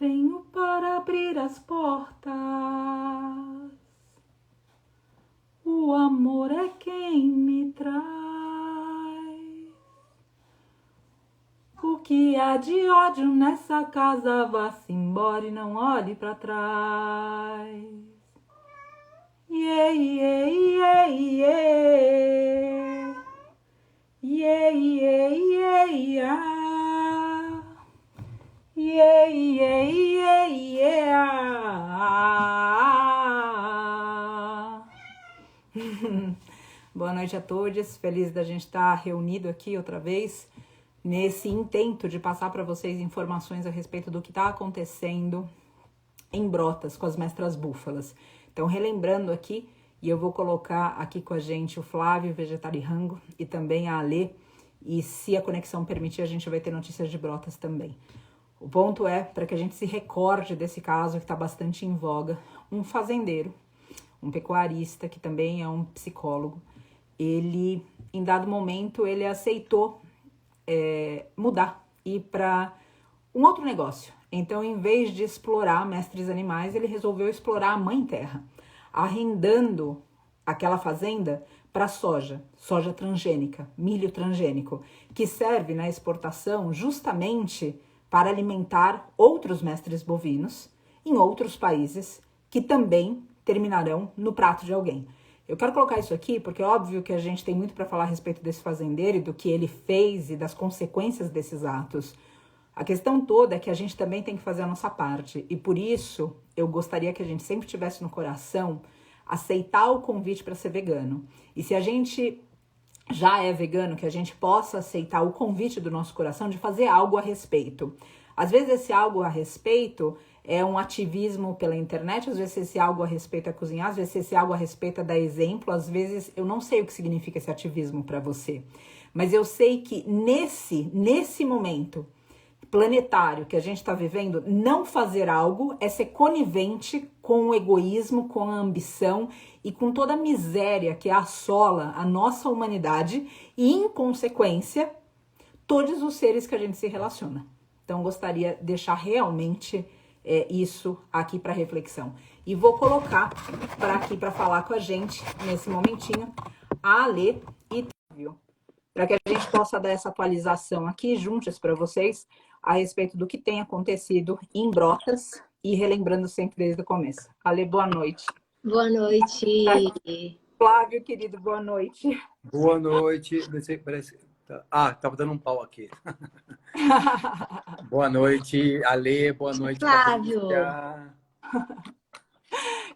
Venho para abrir as portas. O amor é quem me traz. O que há de ódio nessa casa, vá-se embora e não olhe para trás. Yeah, yeah, yeah, yeah. Yeah, yeah, yeah, yeah. Yeah, yeah, yeah, yeah. Boa noite a todos. Feliz da gente estar reunido aqui outra vez nesse intento de passar para vocês informações a respeito do que está acontecendo em Brotas com as mestras búfalas. Então, relembrando aqui, e eu vou colocar aqui com a gente o Flávio Vegetarirango e também a Alê, e se a conexão permitir, a gente vai ter notícias de Brotas também. O ponto é, para que a gente se recorde desse caso que está bastante em voga, um fazendeiro, um pecuarista, que também é um psicólogo, ele, em dado momento, ele aceitou mudar, ir para um outro negócio. Então, em vez de explorar mestres animais, ele resolveu explorar a mãe terra, arrendando aquela fazenda para soja transgênica, milho transgênico, que serve na exportação justamente para alimentar outros mestres bovinos em outros países que também terminarão no prato de alguém. Eu quero colocar isso aqui porque é óbvio que a gente tem muito para falar a respeito desse fazendeiro e do que ele fez e das consequências desses atos. A questão toda é que a gente também tem que fazer a nossa parte e por isso eu gostaria que a gente sempre tivesse no coração aceitar o convite para ser vegano. E se a gente já é vegano, que a gente possa aceitar o convite do nosso coração de fazer algo a respeito. Às vezes esse algo a respeito é um ativismo pela internet, às vezes esse algo a respeito é cozinhar, às vezes esse algo a respeito é dar exemplo, às vezes eu não sei o que significa esse ativismo para você. Mas eu sei que nesse momento planetário que a gente está vivendo, não fazer algo é ser conivente com o egoísmo, com a ambição e com toda a miséria que assola a nossa humanidade e, em consequência, todos os seres que a gente se relaciona. Então, gostaria de deixar realmente isso aqui para reflexão. E vou colocar aqui para falar com a gente, nesse momentinho, a Alê e Távio, para que a gente possa dar essa atualização aqui juntas para vocês a respeito do que tem acontecido em Brotas e relembrando sempre desde o começo. Ale, boa noite. Boa noite. Flávio, querido, boa noite. Boa noite. Parece... tava dando um pau aqui. Boa noite, Ale. Boa noite, Flávio. Patrícia.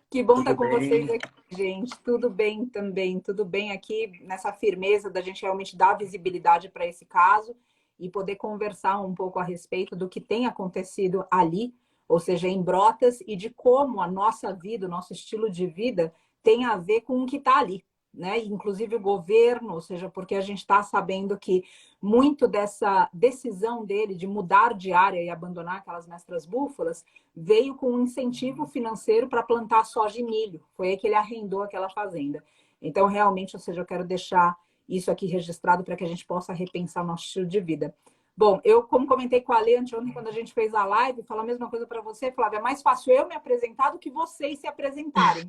Que bom estar com vocês aqui, gente. Tudo bem também, tudo bem aqui nessa firmeza da gente realmente dar visibilidade para esse caso e poder conversar um pouco a respeito do que tem acontecido ali, ou seja, em Brotas, e de como a nossa vida, o nosso estilo de vida tem a ver com o que está ali, né? Inclusive o governo, ou seja, porque a gente está sabendo que muito dessa decisão dele de mudar de área e abandonar aquelas mestras búfalas veio com um incentivo financeiro para plantar soja e milho. Foi aí que ele arrendou aquela fazenda. Então, realmente, ou seja, eu quero deixar isso aqui registrado para que a gente possa repensar o nosso estilo de vida. Bom, eu, como comentei com a Lê anteontem, quando a gente fez a live, falo a mesma coisa para você, Flávia, é mais fácil eu me apresentar do que vocês se apresentarem.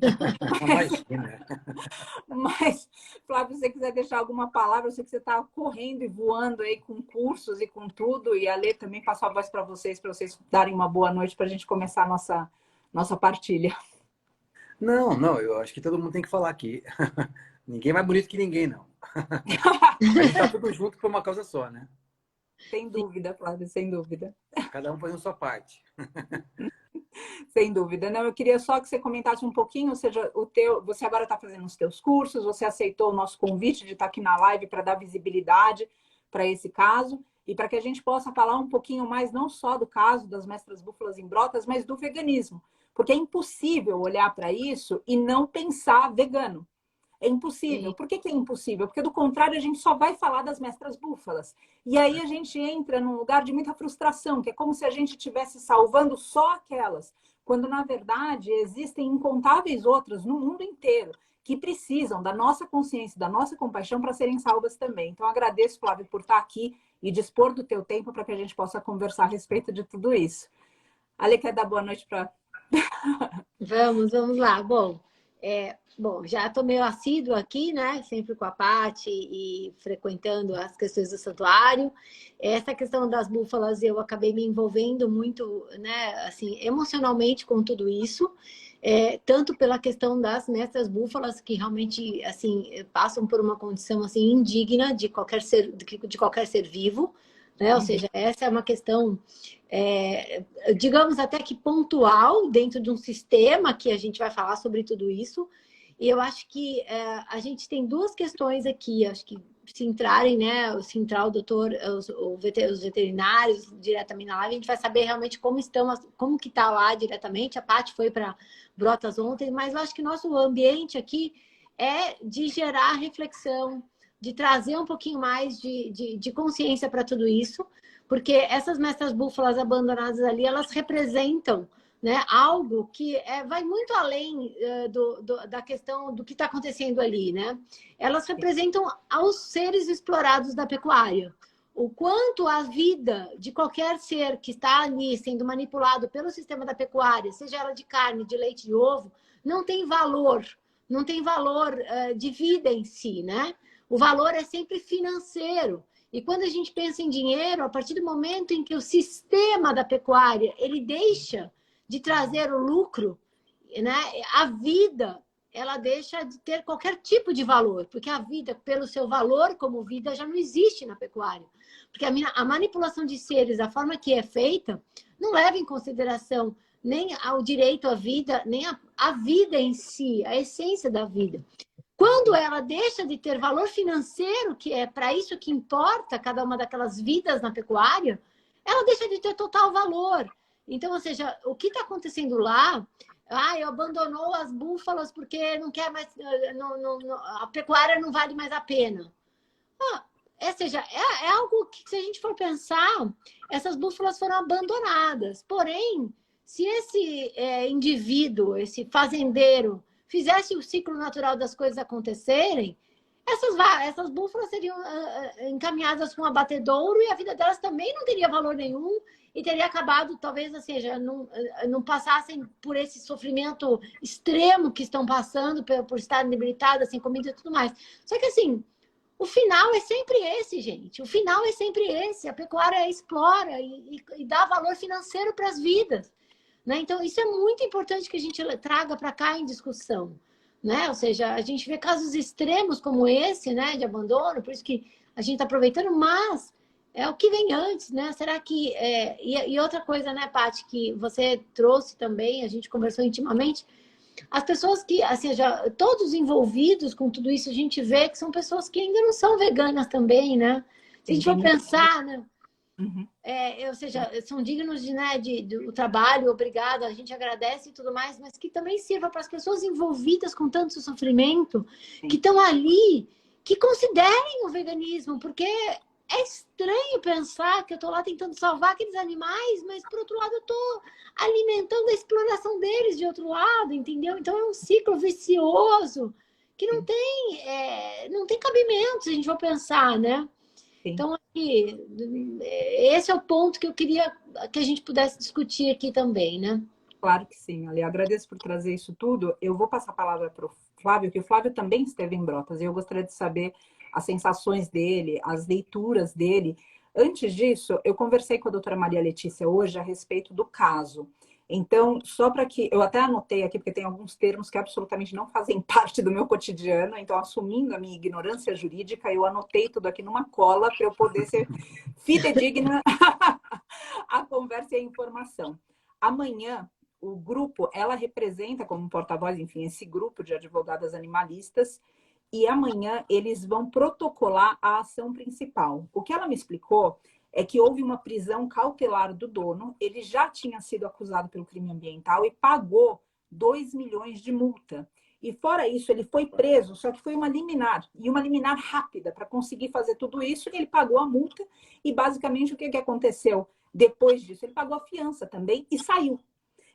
Mas, Flávio, se você quiser deixar alguma palavra, eu sei que você está correndo e voando aí com cursos e com tudo, e a Lê também passou a voz para vocês darem uma boa noite para a gente começar a nossa partilha. Não, eu acho que todo mundo tem que falar aqui. Ninguém é mais bonito que ninguém, não. A gente tá tudo junto por uma causa só, né? Sem dúvida, Flávia, sem dúvida. Cada um fazendo sua parte. Sem dúvida. Não, eu queria só que você comentasse um pouquinho, ou seja, você agora está fazendo os teus cursos, você aceitou o nosso convite de estar aqui na live para dar visibilidade para esse caso e para que a gente possa falar um pouquinho mais não só do caso das mestras búfalas em Brotas, mas do veganismo. Porque é impossível olhar para isso e não pensar vegano. É impossível. Por que é impossível? Porque, do contrário, a gente só vai falar das mestras búfalas. E aí a gente entra num lugar de muita frustração, que é como se a gente estivesse salvando só aquelas, quando, na verdade, existem incontáveis outras no mundo inteiro que precisam da nossa consciência, da nossa compaixão para serem salvas também. Então, agradeço, Flávio, por estar aqui e dispor do teu tempo para que a gente possa conversar a respeito de tudo isso. Ale, quer dar boa noite para... Vamos lá. Bom, já estou meio assíduo aqui, né? Sempre com a Paty e frequentando as questões do santuário. Essa questão das búfalas, eu acabei me envolvendo muito, né? Assim, emocionalmente com tudo isso. Tanto pela questão das mestras búfalas, que realmente, assim, passam por uma condição, assim, indigna de qualquer ser vivo, né? Ou seja, essa é uma questão... digamos até que pontual dentro de um sistema que a gente vai falar sobre tudo isso. E eu acho que a gente tem duas questões aqui, acho que se entrarem, né, se entrar o doutor, os veterinários diretamente na live, a gente vai saber realmente como que está lá diretamente. A Paty foi para Brotas ontem, mas eu acho que nosso ambiente aqui é de gerar reflexão, de trazer um pouquinho mais de consciência para tudo isso, porque essas mestras búfalas abandonadas ali, elas representam, né, algo que vai muito além da questão do que está acontecendo ali, né? Elas representam aos seres explorados da pecuária. O quanto a vida de qualquer ser que está ali sendo manipulado pelo sistema da pecuária, seja ela de carne, de leite, de ovo, não tem valor de vida em si, né? O valor é sempre financeiro. E quando a gente pensa em dinheiro, a partir do momento em que o sistema da pecuária ele deixa de trazer o lucro, né? A vida ela deixa de ter qualquer tipo de valor, porque a vida, pelo seu valor como vida, já não existe na pecuária. Porque a manipulação de seres, da forma que é feita, não leva em consideração nem ao direito à vida, nem a vida em si, a essência da vida. Quando ela deixa de ter valor financeiro, que é para isso que importa cada uma daquelas vidas na pecuária, ela deixa de ter total valor. Então, ou seja, o que está acontecendo lá? Abandonou as búfalas porque não quer mais, a pecuária não vale mais a pena. Ou seja, é algo que, se a gente for pensar, essas búfalas foram abandonadas. Porém, se esse indivíduo, esse fazendeiro, fizesse o ciclo natural das coisas acontecerem, essas búfalas seriam encaminhadas para um abatedouro e a vida delas também não teria valor nenhum e teria acabado, talvez, ou seja, não passassem por esse sofrimento extremo que estão passando por estarem debilitadas, sem comida e tudo mais. Só que, assim, o final é sempre esse, gente. O final é sempre esse. A pecuária explora e dá valor financeiro para as vidas. Né? Então, isso é muito importante que a gente traga para cá em discussão. Né? Ou seja, a gente vê casos extremos como esse, né, de abandono, por isso que a gente está aproveitando, mas é o que vem antes, né? Será que... E outra coisa, né, Paty, que você trouxe também, a gente conversou intimamente, as pessoas que, assim, todos envolvidos com tudo isso, a gente vê que são pessoas que ainda não são veganas também, né? Se a gente for pensar, né? Ou seja, são dignos do trabalho, obrigado, a gente agradece e tudo mais, mas que também sirva para as pessoas envolvidas com tanto sofrimento, que estão ali, que considerem o veganismo, porque é estranho pensar que eu estou lá tentando salvar aqueles animais, mas, por outro lado, eu estou alimentando a exploração deles de outro lado, entendeu? Então, é um ciclo vicioso que não tem cabimento, se a gente for pensar, né? Sim. Então, aqui, esse é o ponto que eu queria que a gente pudesse discutir aqui também, né? Claro que sim, Ali. Agradeço por trazer isso tudo. Eu vou passar a palavra para o Flávio, que o Flávio também esteve em Brotas, e eu gostaria de saber as sensações dele, as leituras dele. Antes disso, eu conversei com a doutora Maria Letícia hoje a respeito do caso. Então, só para que... Eu até anotei aqui, porque tem alguns termos que absolutamente não fazem parte do meu cotidiano. Então, assumindo a minha ignorância jurídica, eu anotei tudo aqui numa cola para eu poder ser fidedigna à conversa e à informação. Amanhã, o grupo, ela representa como porta-voz, enfim, esse grupo de advogadas animalistas, e amanhã eles vão protocolar a ação principal. O que ela me explicou é que houve uma prisão cautelar do dono, ele já tinha sido acusado pelo crime ambiental e pagou 2 milhões de multa. E fora isso, ele foi preso, só que foi uma liminar, e uma liminar rápida para conseguir fazer tudo isso, ele pagou a multa, e basicamente o que aconteceu depois disso? Ele pagou a fiança também e saiu.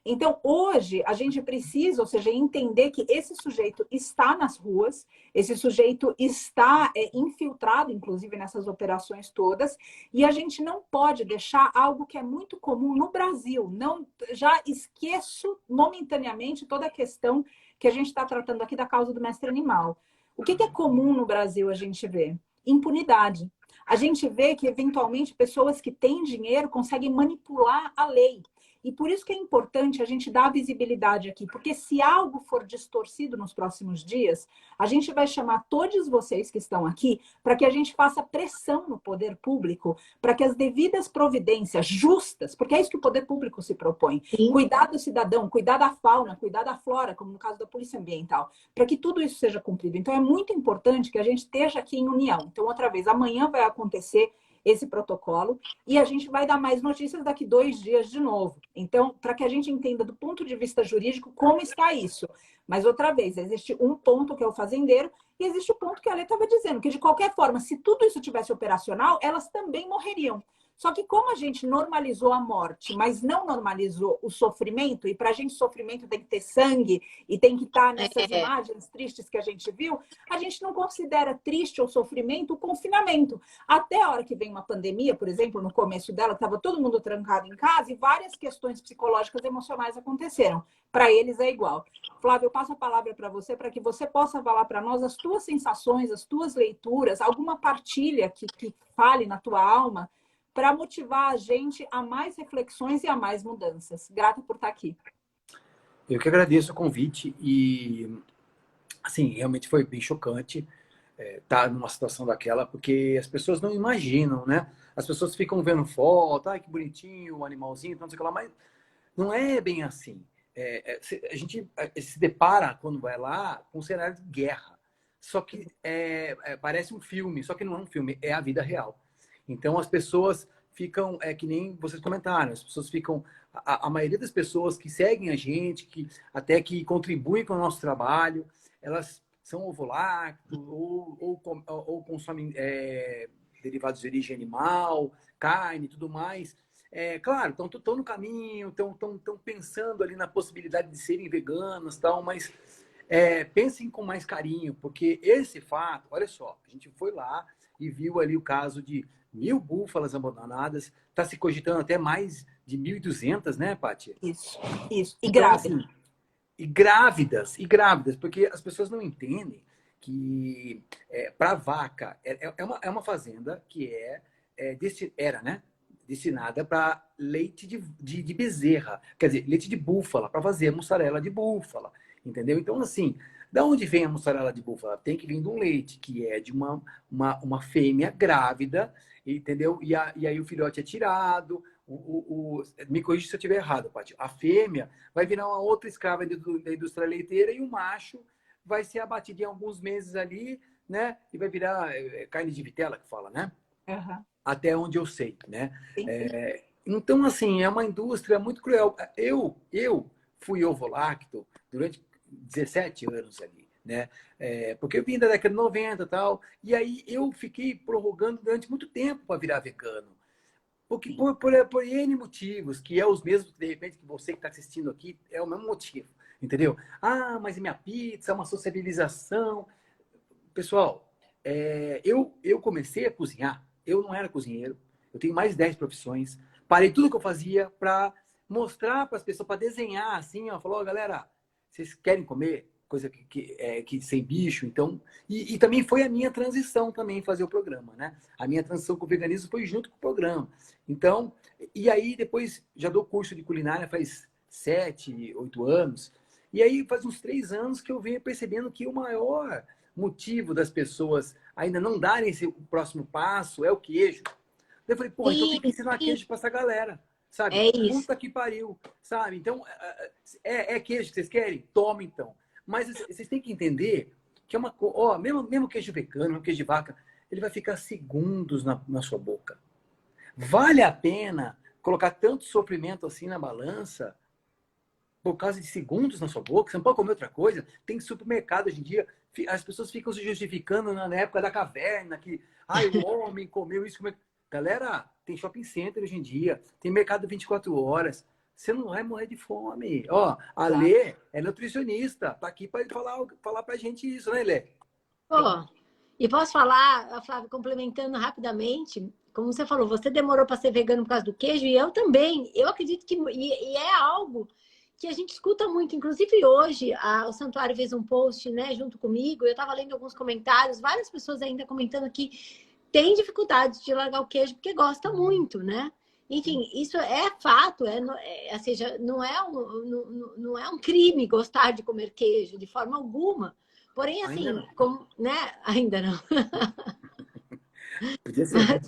Então, hoje, a gente precisa, ou seja, entender que esse sujeito está nas ruas, esse sujeito está infiltrado, inclusive, nessas operações todas, e a gente não pode deixar algo que é muito comum no Brasil. Não, já esqueço momentaneamente toda a questão que a gente está tratando aqui da causa do mestre animal. O que é comum no Brasil a gente vê? Impunidade. A gente vê que, eventualmente, pessoas que têm dinheiro conseguem manipular a lei. E por isso que é importante a gente dar visibilidade aqui, porque se algo for distorcido nos próximos dias, a gente vai chamar todos vocês que estão aqui para que a gente faça pressão no poder público, para que as devidas providências justas, porque é isso que o poder público se propõe, Sim. cuidar do cidadão, cuidar da fauna, cuidar da flora, como no caso da Polícia Ambiental, para que tudo isso seja cumprido. Então é muito importante que a gente esteja aqui em união. Então, outra vez, amanhã vai acontecer esse protocolo e a gente vai dar mais notícias daqui 2 dias de novo. Então, para que a gente entenda do ponto de vista jurídico como está isso. Mas, outra vez, existe um ponto que é o fazendeiro e existe o ponto que a Lê estava dizendo, que de qualquer forma, se tudo isso tivesse operacional, elas também morreriam. Só que como a gente normalizou a morte, mas não normalizou o sofrimento, e para a gente sofrimento tem que ter sangue e tem que estar nessas imagens tristes que a gente viu, a gente não considera triste ou sofrimento o confinamento. Até a hora que vem uma pandemia, por exemplo, no começo dela, estava todo mundo trancado em casa e várias questões psicológicas e emocionais aconteceram. Para eles é igual. Flávio, eu passo a palavra para você para que você possa falar para nós as tuas sensações, as tuas leituras, alguma partilha que fale na tua alma, para motivar a gente a mais reflexões e a mais mudanças. Grata por estar aqui. Eu que agradeço o convite e, assim, realmente foi bem chocante estar numa situação daquela, porque as pessoas não imaginam, né? As pessoas ficam vendo foto, ai, que bonitinho, o animalzinho, não sei o que lá, mas não é bem assim. A gente se depara, quando vai lá, com um cenário de guerra. Só que parece um filme, só que não é um filme, é a vida real. Então as pessoas ficam, que nem vocês comentaram, as pessoas ficam, a maioria das pessoas que seguem a gente, que até que contribuem com o nosso trabalho, elas são ovo-lacto ou consomem derivados de origem animal, carne e tudo mais. Claro, estão no caminho, estão pensando ali na possibilidade de serem veganas, tal, mas pensem com mais carinho, porque esse fato, olha só, a gente foi lá e viu ali o caso de 1.000 búfalas abandonadas, está se cogitando até mais de 1.200, né, Paty? Isso. E então, grávidas. Assim, e grávidas, porque as pessoas não entendem que para vaca é uma fazenda que era, né, destinada para leite de bezerra, quer dizer, leite de búfala, para fazer mussarela de búfala, entendeu? Então, assim, da onde vem a mussarela de búfala? Tem que vir de um leite que é de uma fêmea grávida, entendeu? E aí o filhote é tirado. Me corrija se eu estiver errado, Paty. A fêmea vai virar uma outra escrava da indústria leiteira e o macho vai ser abatido em alguns meses ali, né? E vai virar carne de vitela, que fala, né? Uhum. Até onde eu sei, né? Então, assim, é uma indústria muito cruel. Eu fui ovo-lacto durante 17 anos ali, né? Porque eu vim da década de 90 e tal, e aí eu fiquei prorrogando durante muito tempo para virar vegano. Porque por N motivos, que é os mesmos, de repente, que você que está assistindo aqui, é o mesmo motivo, entendeu? Ah, mas minha pizza é uma sociabilização. Pessoal, eu comecei a cozinhar, eu não era cozinheiro, eu tenho mais de 10 profissões, parei tudo que eu fazia para mostrar para as pessoas, para desenhar assim, ó, falou, galera, vocês querem comer coisa que sem bicho, então, e também foi a minha transição também fazer o programa, né? A minha transição com o veganismo foi junto com o programa. Então, e aí depois já dou curso de culinária faz 7, 8 anos, e aí faz uns 3 anos que eu venho percebendo que o maior motivo das pessoas ainda não darem esse próximo passo é o queijo. Eu falei, pô, então tem que ensinar queijo para essa galera, sabe? É isso. Puta que pariu, sabe? Então, queijo que vocês querem? Toma, então. Mas vocês têm que entender que é uma coisa... Ó, mesmo queijo vegano, mesmo queijo de vaca, ele vai ficar segundos na sua boca. Vale a pena colocar tanto sofrimento assim na balança por causa de segundos na sua boca? Você não pode comer outra coisa? Tem supermercado hoje em dia. As pessoas ficam se justificando na época da caverna, que o homem comeu isso. Galera, tem shopping center hoje em dia, tem mercado 24 horas. você não vai morrer de fome. Ó, a Lê é nutricionista, tá aqui para falar pra gente isso, né, Lê? Pô, e posso falar, Flávio, complementando rapidamente, como você falou, você demorou para ser vegano por causa do queijo, e eu também. Eu acredito que e é algo que a gente escuta muito. Inclusive hoje, o Santuário fez um post, né, junto comigo. Eu estava lendo alguns comentários, várias pessoas ainda comentando que tem dificuldade de largar o queijo porque gosta muito, né? Enfim, isso é fato, ou seja, não é um crime gostar de comer queijo de forma alguma. Porém, assim, Ainda não. como, né? Ainda não. Podia ser, né?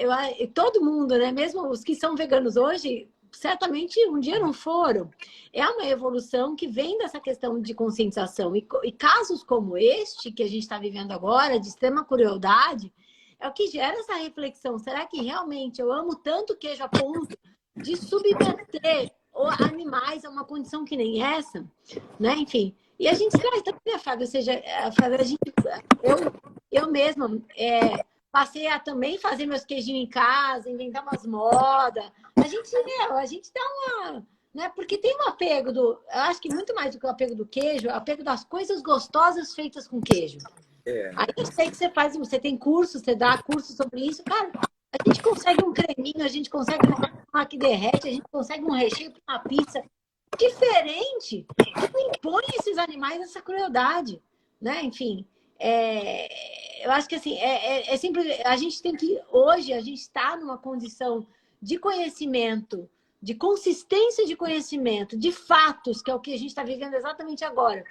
Mas, todo mundo, né? Mesmo os que são veganos hoje, certamente um dia não foram. É uma evolução que vem dessa questão de conscientização. E casos como este que a gente está vivendo agora, de extrema crueldade, é o que gera essa reflexão. Será que realmente eu amo tanto queijo a ponto de submeter animais a uma condição que nem essa? Né? Enfim. E a gente traz também, né, Fábio? Ou seja, Fábio, eu mesma passei a também fazer meus queijinhos em casa, inventar umas modas. A gente dá uma... Né? Porque tem um apego eu acho que muito mais do que o apego do queijo, é o apego das coisas gostosas feitas com queijo. Aí eu sei que você tem curso, você dá curso sobre isso, cara. A gente consegue um creminho, a gente consegue uma que derrete, a gente consegue um recheio para uma pizza diferente que não impõe esses animais essa crueldade, né? Enfim, eu acho que assim é sempre a gente tem que hoje a gente está numa condição de conhecimento, de consistência de conhecimento, de fatos, que é o que a gente está vivendo exatamente agora,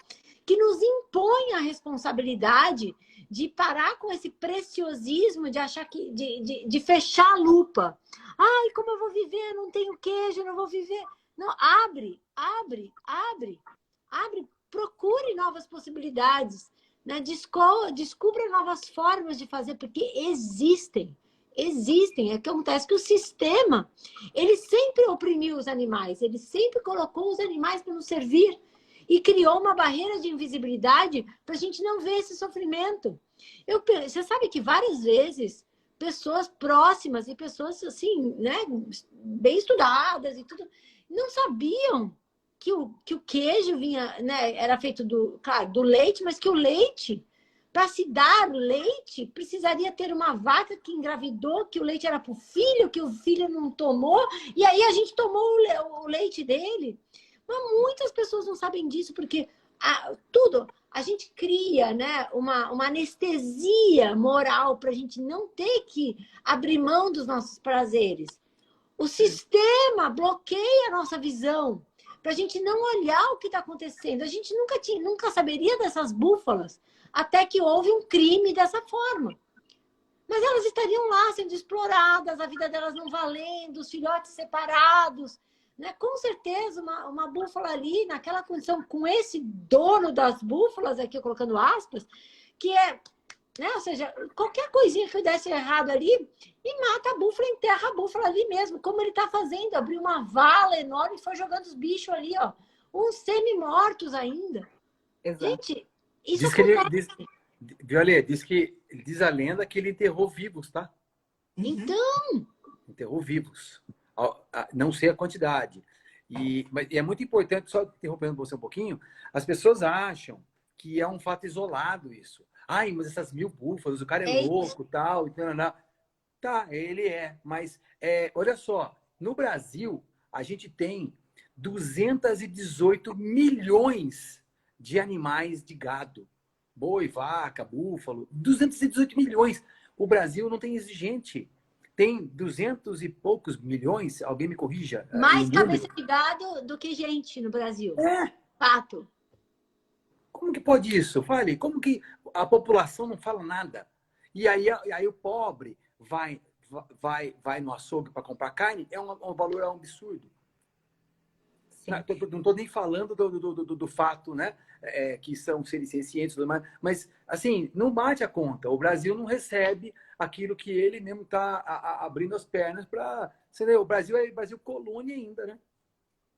que nos impõe a responsabilidade de parar com esse preciosismo de achar que de fechar a lupa. Ai, como eu vou viver? Não tenho queijo, não vou viver. Não, abre, procure novas possibilidades, né? Descubra novas formas de fazer, porque existem. É que acontece que o sistema, ele sempre oprimiu os animais, ele sempre colocou os animais para nos servir e criou uma barreira de invisibilidade para a gente não ver esse sofrimento. Você sabe que várias vezes pessoas próximas e pessoas assim, né, bem estudadas e tudo, não sabiam que o queijo vinha, né, era feito do leite, mas que o leite, para se dar o leite, precisaria ter uma vaca que engravidou, que o leite era para o filho, que o filho não tomou, e aí a gente tomou o leite dele. Mas muitas pessoas não sabem disso, porque a gente cria, né, uma anestesia moral para a gente não ter que abrir mão dos nossos prazeres. O sistema bloqueia a nossa visão para a gente não olhar o que está acontecendo. A gente nunca saberia dessas búfalas até que houve um crime dessa forma. Mas elas estariam lá sendo exploradas, a vida delas não valendo, os filhotes separados. Né? Com certeza, uma búfala ali, naquela condição, com esse dono das búfalas, aqui colocando aspas, que né? Ou seja, qualquer coisinha que desse errado ali, e mata a búfala, enterra a búfala ali mesmo, como ele está fazendo, abriu uma vala enorme e foi jogando os bichos ali, ó, uns semi-mortos ainda. Exato. Gente, isso diz que acontece. Violê, diz a lenda que ele enterrou vivos, tá? Então... Enterrou vivos. Não sei a quantidade. Mas é muito importante, só interrompendo você um pouquinho, as pessoas acham que é um fato isolado isso. Ai, mas essas 1000 búfalos, o cara é louco, tal, e tal. Tá, ele é. Mas, olha só, no Brasil, a gente tem 218 milhões de animais de gado. Boi, vaca, búfalo, 218 milhões. O Brasil não tem exigente. Tem 200 e poucos milhões, alguém me corrija. Mais cabeça de gado do que gente no Brasil. Fato. Como que pode isso? Fale, como que a população não fala nada? E aí o pobre vai no açougue para comprar carne, um valor é um absurdo. Não estou nem falando do fato, né? Que são seres cientes, mas assim, não bate a conta. O Brasil não recebe aquilo que ele mesmo está abrindo as pernas para. O Brasil é Brasil colônia ainda, né?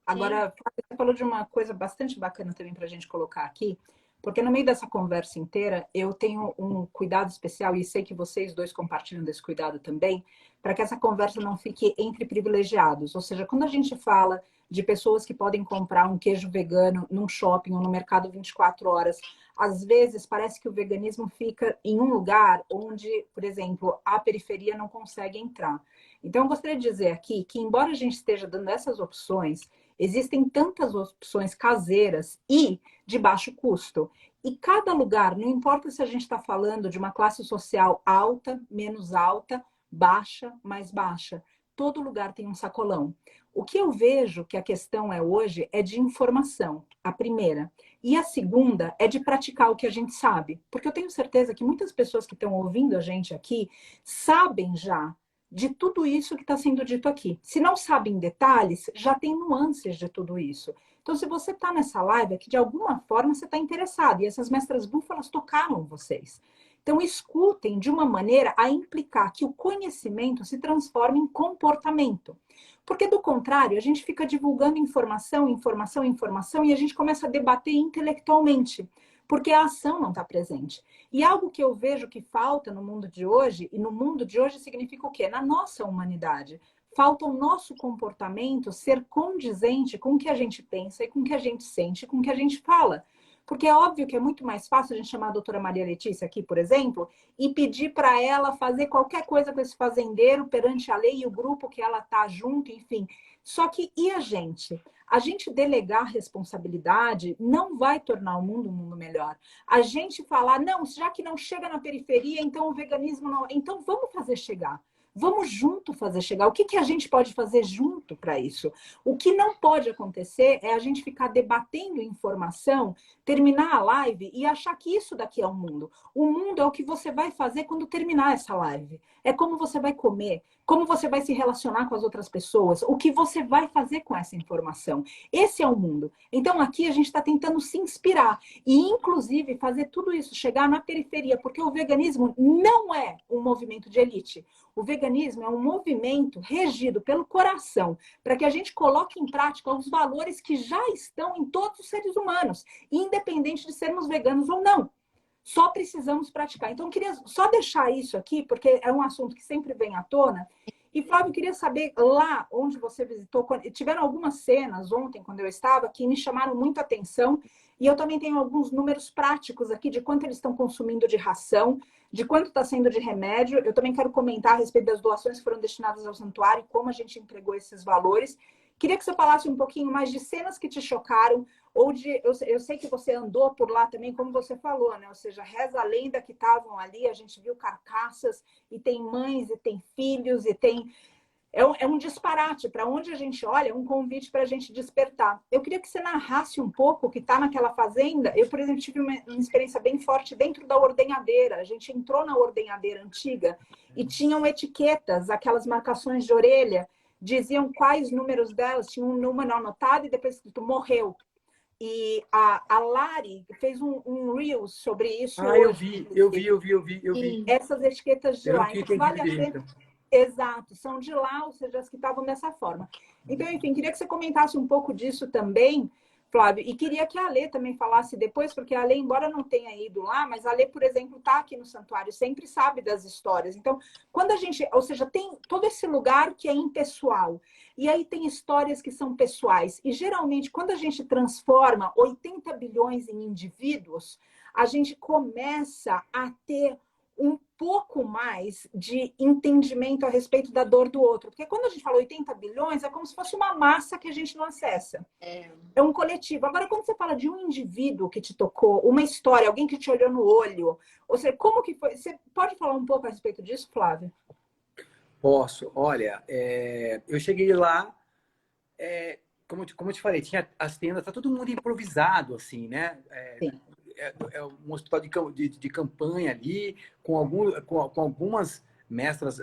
Agora, você falou de uma coisa bastante bacana também para a gente colocar aqui. Porque no meio dessa conversa inteira, eu tenho um cuidado especial, e sei que vocês dois compartilham desse cuidado também, para que essa conversa não fique entre privilegiados. Ou seja, quando a gente fala de pessoas que podem comprar um queijo vegano num shopping ou no mercado 24 horas, às vezes parece que o veganismo fica em um lugar onde, por exemplo, a periferia não consegue entrar. Então, eu gostaria de dizer aqui que, embora a gente esteja dando essas opções, existem tantas opções caseiras e de baixo custo. E cada lugar, não importa se a gente está falando de uma classe social alta, menos alta, baixa, mais baixa, todo lugar tem um sacolão. O que eu vejo que a questão é hoje é de informação, a primeira. E a segunda é de praticar o que a gente sabe. Porque eu tenho certeza que muitas pessoas que estão ouvindo a gente aqui sabem já de tudo isso que está sendo dito aqui. Se não sabem detalhes, já tem nuances de tudo isso. Então, se você está nessa live, é que de alguma forma você está interessado. E essas mestras búfalas tocaram vocês. Então, escutem de uma maneira a implicar que o conhecimento se transforma em comportamento. Porque, do contrário, a gente fica divulgando informação, informação, informação, e a gente começa a debater intelectualmente, porque a ação não está presente. E algo que eu vejo que falta no mundo de hoje, e no mundo de hoje significa o quê? Na nossa humanidade. Falta o nosso comportamento ser condizente com o que a gente pensa e com o que a gente sente, com o que a gente fala. Porque é óbvio que é muito mais fácil a gente chamar a doutora Maria Letícia aqui, por exemplo, e pedir para ela fazer qualquer coisa com esse fazendeiro perante a lei e o grupo que ela está junto, enfim. Só que e a gente? A gente delegar responsabilidade não vai tornar o mundo um mundo melhor. A gente falar, não, já que não chega na periferia, então o veganismo não... Então vamos fazer chegar. Vamos junto fazer chegar. O que, que a gente pode fazer junto para isso? O que não pode acontecer é a gente ficar debatendo informação, terminar a live e achar que isso daqui é o mundo. O mundo é o que você vai fazer quando terminar essa live. É como você vai comer, como você vai se relacionar com as outras pessoas, o que você vai fazer com essa informação. Esse é o mundo. Então aqui a gente está tentando se inspirar e, inclusive, fazer tudo isso chegar na periferia, porque o veganismo não é um movimento de elite. O veganismo é um movimento regido pelo coração, para que a gente coloque em prática os valores que já estão em todos os seres humanos, independente de sermos veganos ou não. Só precisamos praticar. Então, eu queria só deixar isso aqui, porque é um assunto que sempre vem à tona. E, Flávio, eu queria saber, lá onde você visitou, tiveram algumas cenas ontem, quando eu estava, que me chamaram muito a atenção. E eu também tenho alguns números práticos aqui de quanto eles estão consumindo de ração, de quanto está sendo de remédio. Eu também quero comentar a respeito das doações que foram destinadas ao santuário, como a gente entregou esses valores. Queria que você falasse um pouquinho mais de cenas que te chocaram, ou de... Eu sei que você andou por lá também, como você falou, né? Ou seja, reza a lenda que estavam ali, a gente viu carcaças, e tem mães, e tem filhos, e tem... É um disparate, para onde a gente olha, é um convite para a gente despertar. Eu queria que você narrasse um pouco o que está naquela fazenda. Eu, por exemplo, tive uma experiência bem forte dentro da ordenhadeira. A gente entrou na ordenhadeira antiga e tinham etiquetas, aquelas marcações de orelha, diziam quais números delas, tinha um número anotado e depois escrito morreu. E a Lari fez um Reels sobre isso hoje. Eu vi. Essas etiquetas de Eu não lá. tinha Então, vale a entendido pena. direito. Exato, são de lá, ou seja, as que estavam dessa forma. Então, enfim, queria que você comentasse um pouco disso também, Flávio, e queria que a Lê também falasse depois, porque a Lê, embora não tenha ido lá, mas a Lê, por exemplo, está aqui no santuário, sempre sabe das histórias. Então, quando a gente, ou seja, tem todo esse lugar que é impessoal, e aí tem histórias que são pessoais, e geralmente, quando a gente transforma 80 bilhões em indivíduos, a gente começa a ter um pouco mais de entendimento a respeito da dor do outro. Porque quando a gente fala 80 bilhões, é como se fosse uma massa que a gente não acessa. É um coletivo. Agora, quando você fala de um indivíduo que te tocou, uma história, alguém que te olhou no olho, ou seja, como que foi? Você pode falar um pouco a respeito disso, Flávia? Posso. Olha, eu cheguei lá, como eu te falei, tinha as tendas, tá todo mundo improvisado, assim, né? Sim. Um hospital de campanha ali, com algumas mestras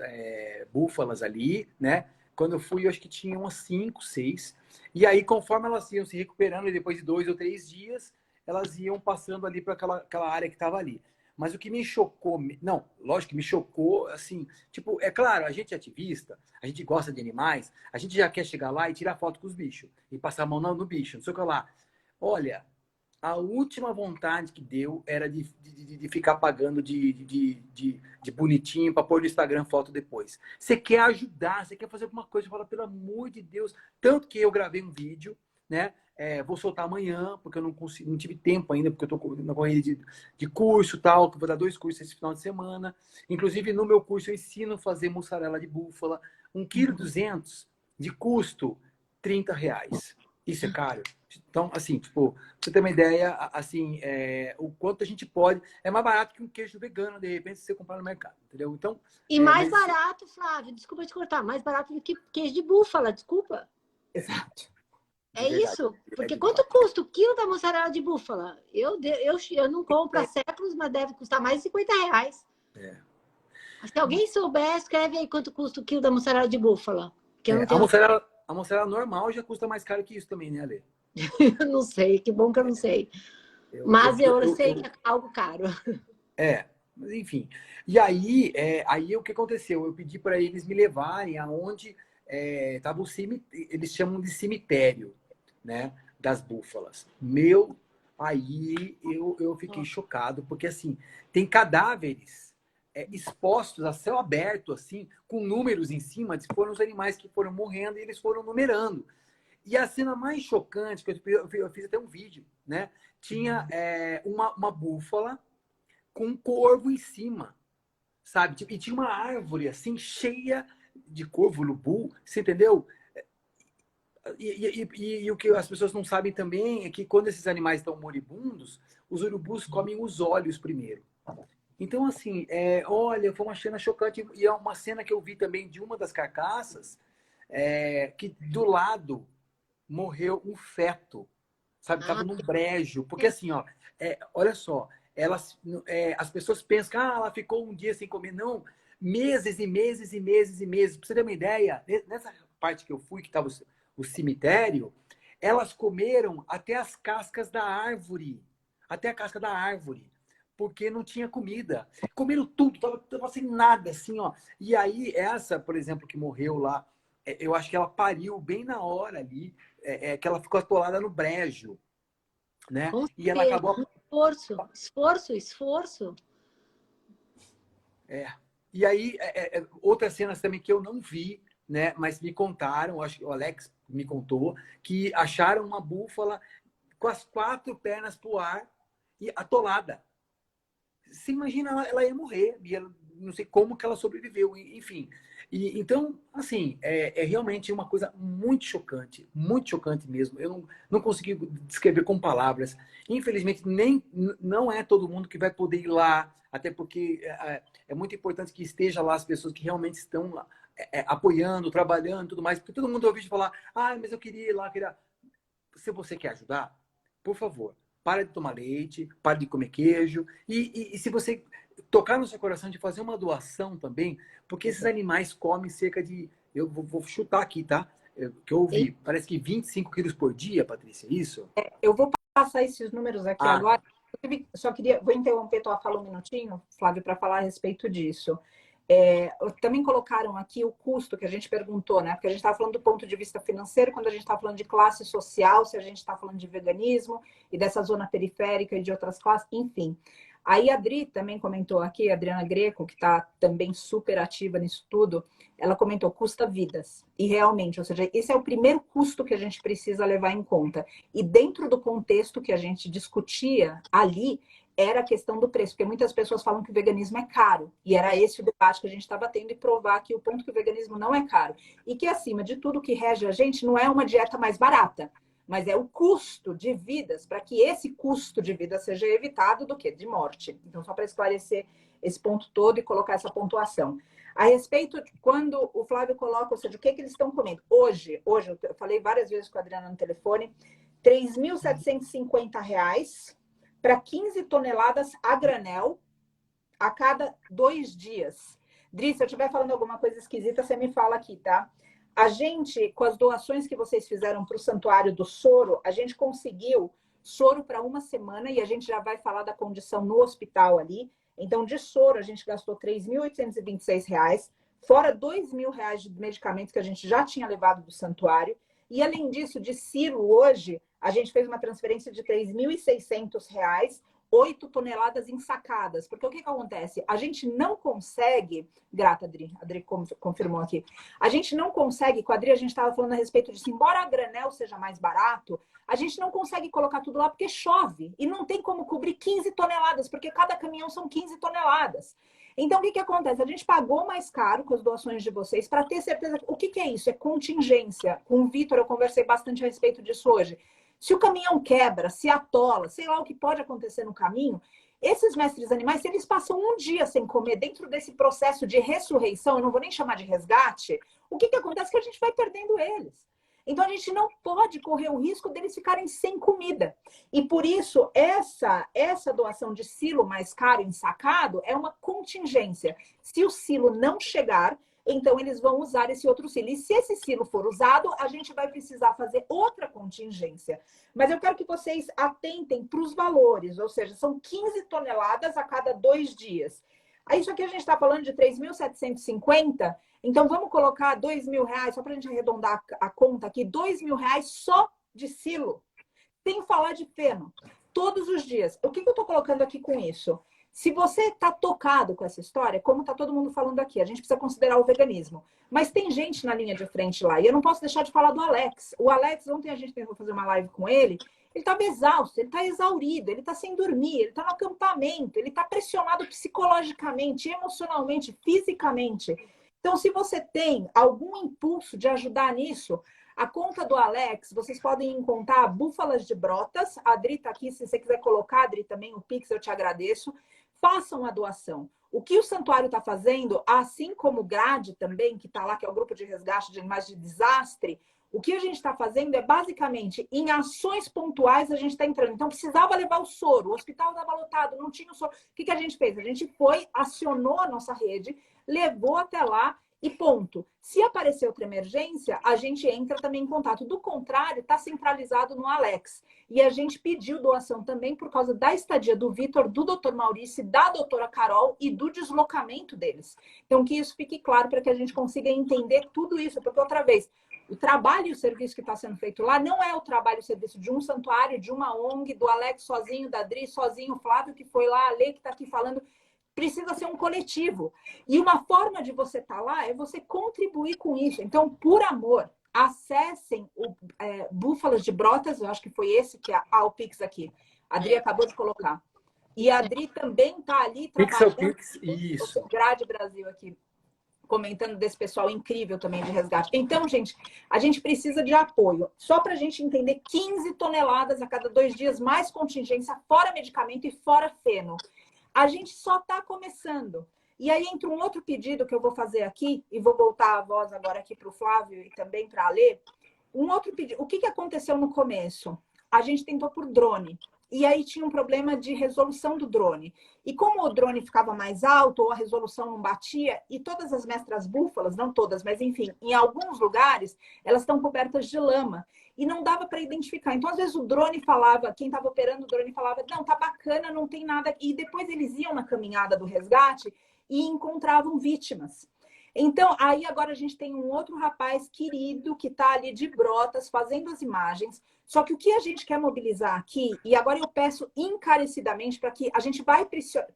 búfalas ali, né? Quando eu fui, eu acho que tinha umas 5, 6. E aí, conforme elas iam se recuperando, e depois de 2 ou 3 dias, elas iam passando ali para aquela área que estava ali. Mas o que me chocou, não, lógico que me chocou, assim, tipo, é claro, a gente é ativista, a gente gosta de animais, a gente já quer chegar lá e tirar foto com os bichos, e passar a mão no bicho, não sei o que lá. Olha, a última vontade que deu era de ficar pagando de bonitinho para pôr no Instagram foto depois. Você quer ajudar, você quer fazer alguma coisa, fala, pelo amor de Deus. Tanto que eu gravei um vídeo, né? Vou soltar amanhã, porque eu não tive tempo ainda, porque eu estou na corrida de curso e tal, que eu vou dar 2 cursos esse final de semana. Inclusive, no meu curso, eu ensino a fazer mussarela de búfala. 1,2 kg de custo, R$ 30. Isso é caro? Então, assim, tipo, pra você ter uma ideia, assim, o quanto a gente pode. É mais barato que um queijo vegano, de repente, se você comprar no mercado, entendeu? Então. E mais barato, Flávio, desculpa te cortar, mais barato do que queijo de búfala, desculpa. Exato. É isso? Porque quanto custa o quilo da mussarela de búfala? Eu não compro há séculos, mas deve custar mais de R$ 50. Se alguém souber, escreve aí quanto custa o quilo da mussarela de búfala. Que eu não tenho... A mussarela normal já custa mais caro que isso também, né, Ale? Eu não sei, que bom que eu não sei. Mas eu sei que é algo caro. Mas enfim. E aí, o que aconteceu? Eu pedi para eles me levarem aonde estava o cemitério, eles chamam de cemitério, né, das búfalas. Aí eu fiquei chocado, porque assim, tem cadáveres expostos a céu aberto, assim, com números em cima, foram os animais que foram morrendo e eles foram numerando. E a cena mais chocante, que eu fiz até um vídeo, né? Tinha uma búfala com um corvo em cima, sabe? E tinha uma árvore, assim, de corvo, urubu, você entendeu? E o que as pessoas não sabem também é que quando esses animais estão moribundos, os urubus comem os olhos primeiro. Então, assim, olha, foi uma cena chocante. E é uma cena que eu vi também de uma das carcaças, que do lado morreu um feto, sabe? Tava num brejo. Porque assim, ó, olha só, as pessoas pensam que ela ficou um dia sem comer. Não, meses e meses e meses e meses. Pra você ter uma ideia, nessa parte que eu fui, que tava o cemitério, elas comeram até as cascas da árvore. Até a casca da árvore. Porque não tinha comida. Comeram tudo, tava sem nada, assim, ó. E aí, essa, por exemplo, que morreu lá, eu acho que ela pariu bem na hora ali, que ela ficou atolada no brejo, né? E ela acabou... Esforço. E aí, outras cenas também que eu não vi, né? Mas me contaram, acho que o Alex me contou, que acharam uma búfala com as 4 pernas pro ar e atolada. Você imagina, ela ia morrer, e ela, não sei como que ela sobreviveu, enfim. Então, assim, é realmente uma coisa muito chocante mesmo. Eu não consegui descrever com palavras. Infelizmente, não é todo mundo que vai poder ir lá, até porque é muito importante que esteja lá as pessoas que realmente estão apoiando, trabalhando e tudo mais, porque todo mundo ouve falar, mas eu queria ir lá, queria... Se você quer ajudar, por favor, para de tomar leite, para de comer queijo. E se você tocar no seu coração de fazer uma doação também, porque esses animais comem cerca de... Eu vou chutar aqui, tá? Que eu ouvi. Parece que 25 quilos por dia, Patrícia, é isso? Eu vou passar esses números aqui agora. Só vou interromper tua fala um minutinho, Flávio, para falar a respeito disso. Também colocaram aqui o custo que a gente perguntou, né? Porque a gente estava falando do ponto de vista financeiro, quando a gente está falando de classe social, se a gente está falando de veganismo e dessa zona periférica e de outras classes, enfim. Aí a Adri também comentou aqui, a Adriana Greco, que está também super ativa nisso tudo, ela comentou, custa vidas. E realmente, ou seja, esse é o primeiro custo que a gente precisa levar em conta. E dentro do contexto que a gente discutia ali, era a questão do preço, porque muitas pessoas falam que o veganismo é caro, e era esse o debate que a gente estava tendo, e provar que o ponto que o veganismo não é caro, e que acima de tudo que rege a gente não é uma dieta mais barata, mas é o custo de vidas, para que esse custo de vida seja evitado do que? De morte. Então, só para esclarecer esse ponto todo e colocar essa pontuação. A respeito de quando o Flávio coloca, ou seja, o que eles estão comendo. Hoje, eu falei várias vezes com a Adriana no telefone, R$ 3.750 para 15 toneladas a granel a cada 2 dias. Dri, se eu estiver falando alguma coisa esquisita, você me fala aqui, tá? A gente, com as doações que vocês fizeram para o Santuário do Soro, a gente conseguiu soro para uma semana e a gente já vai falar da condição no hospital ali. Então, de soro, a gente gastou R$ 3.826, fora R$ 2.000 de medicamentos que a gente já tinha levado do santuário. E, além disso, de Ciro, hoje, a gente fez uma transferência de R$ 3.600, 8 toneladas ensacadas. Porque o que acontece? A gente não consegue, grata, Adri, confirmou aqui, a gente não consegue, com a Adri a gente estava falando a respeito disso, embora a granel seja mais barato, a gente não consegue colocar tudo lá porque chove e não tem como cobrir 15 toneladas, porque cada caminhão são 15 toneladas. Então, o que acontece? A gente pagou mais caro com as doações de vocês para ter certeza. O que é isso? É contingência. Com o Vitor, eu conversei bastante a respeito disso hoje. Se o caminhão quebra, se atola, sei lá o que pode acontecer no caminho, esses mestres animais, se eles passam um dia sem comer dentro desse processo de ressurreição, eu não vou nem chamar de resgate, o que acontece? Que a gente vai perdendo eles. Então, a gente não pode correr o risco deles ficarem sem comida. E, por isso, essa doação de silo mais caro ensacado é uma contingência. Se o silo não chegar, então eles vão usar esse outro silo. E se esse silo for usado, a gente vai precisar fazer outra contingência. Mas eu quero que vocês atentem para os valores, ou seja, são 15 toneladas a cada 2 dias. Aí isso aqui a gente está falando de 3.750, então vamos colocar R$ 2.000, só para a gente arredondar a conta aqui, R$ 2.000 só de silo, sem falar de feno, todos os dias. O que eu estou colocando aqui com isso? Se você está tocado com essa história, como está todo mundo falando aqui, a gente precisa considerar o veganismo. Mas tem gente na linha de frente lá, e eu não posso deixar de falar do Alex. O Alex, ontem a gente tentou fazer uma live com ele, ele estava exausto, ele está exaurido, ele está sem dormir, ele está no acampamento, ele está pressionado psicologicamente, emocionalmente, fisicamente. Então, se você tem algum impulso de ajudar nisso, a conta do Alex, vocês podem encontrar Búfalas de Brotas. A Adri está aqui, se você quiser colocar, Adri, também o Pix, eu te agradeço. Façam a doação. O que o santuário está fazendo, assim como o GRADE também, que está lá, que é o Grupo de Resgate de Animais de Desastre, o que a gente está fazendo é, basicamente, em ações pontuais, a gente está entrando. Então, precisava levar o soro, o hospital estava lotado, não tinha o soro. O que a gente fez? A gente foi, acionou a nossa rede, levou até lá e ponto. Se aparecer outra emergência, a gente entra também em contato. Do contrário, está centralizado no Alex. E a gente pediu doação também por causa da estadia do Vitor, do Dr. Maurício, da doutora Carol e do deslocamento deles. Então, que isso fique claro para que a gente consiga entender tudo isso. Porque, outra vez, o trabalho e o serviço que está sendo feito lá não é o trabalho e o serviço de um santuário, de uma ONG, do Alex sozinho, da Adri sozinho, o Flávio que foi lá, a Lê que está aqui falando. Precisa ser um coletivo. E uma forma de você estar lá é você contribuir com isso. Então, por amor, acessem o Búfalas de Brotas, eu acho que foi esse que é o Pix aqui. A Adri acabou de colocar. E a Adri também está ali trabalhando. Pix, isso. O Grade Brasil aqui, comentando desse pessoal incrível também de resgate. Então, gente, a gente precisa de apoio. Só para a gente entender, 15 toneladas a cada 2 dias, mais contingência, fora medicamento e fora feno. A gente só está começando. E aí entra um outro pedido que eu vou fazer aqui, e vou voltar a voz agora aqui para o Flávio e também para a Alê. Um outro pedido. O que aconteceu no começo? A gente tentou por drone. E aí tinha um problema de resolução do drone. E como o drone ficava mais alto, ou a resolução não batia, e todas as mestras búfalas, não todas, mas enfim, em alguns lugares, elas estão cobertas de lama. E não dava para identificar. Então, às vezes, o drone falava, quem estava operando o drone falava, não, tá bacana, não tem nada. E depois eles iam na caminhada do resgate e encontravam vítimas. Então, aí agora a gente tem um outro rapaz querido que está ali de Brotas fazendo as imagens. Só que o que a gente quer mobilizar aqui, e agora eu peço encarecidamente para que a gente vai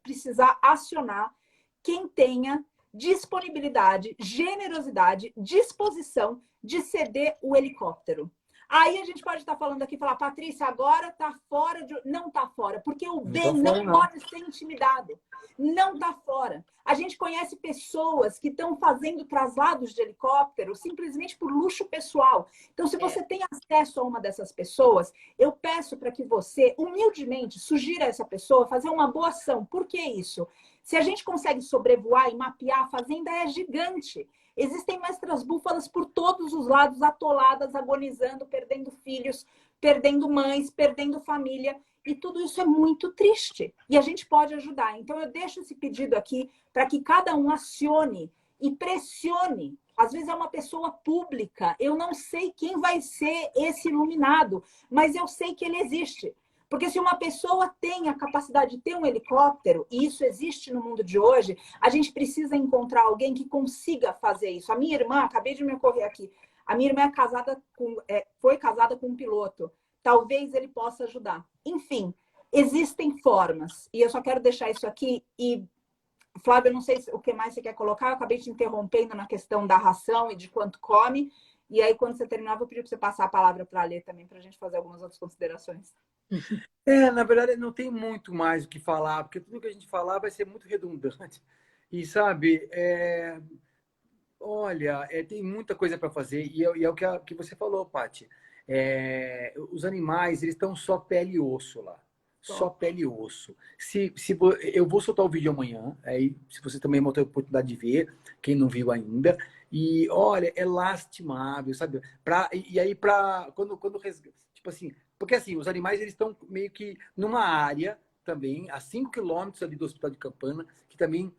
precisar acionar quem tenha disponibilidade, generosidade, disposição de ceder o helicóptero. Aí a gente pode estar falando aqui, falar, Patrícia, agora está fora de... Não está fora, porque o bem não pode ser intimidado. Não está fora. A gente conhece pessoas que estão fazendo traslados de helicóptero simplesmente por luxo pessoal. Então, se você tem acesso a uma dessas pessoas, eu peço para que você, humildemente, sugira a essa pessoa fazer uma boa ação. Por que isso? Se a gente consegue sobrevoar e mapear, a fazenda é gigante. Existem mestras búfalas por todos os lados, atoladas, agonizando, perdendo filhos, perdendo mães, perdendo família. E tudo isso é muito triste. E a gente pode ajudar. Então, eu deixo esse pedido aqui para que cada um acione e pressione. Às vezes é uma pessoa pública. Eu não sei quem vai ser esse iluminado, mas eu sei que ele existe. Porque se uma pessoa tem a capacidade de ter um helicóptero, e isso existe no mundo de hoje, a gente precisa encontrar alguém que consiga fazer isso. A minha irmã, acabei de me ocorrer aqui, a minha irmã foi casada com um piloto. talvez ele possa ajudar. Enfim, existem formas. E eu só quero deixar isso aqui. E, Flávia, eu não sei o que mais você quer colocar. Eu acabei te interrompendo na questão da ração e de quanto come. E aí, quando você terminar, eu vou pedir para você passar a palavra para a Lê também, para a gente fazer algumas outras considerações. Na verdade, não tem muito mais o que falar, porque tudo que a gente falar vai ser muito redundante. E, sabe, olha, tem muita coisa para fazer, e é o que você falou, Paty. Os animais, eles estão só pele e osso lá. Só pele e osso. Eu vou soltar o vídeo amanhã, aí, se você também não tem a oportunidade de ver, quem não viu ainda. E, olha, é lastimável, sabe? E aí, tipo assim, porque assim, os animais, eles estão meio que numa área também, a 5 quilômetros ali do Hospital de Campana, que também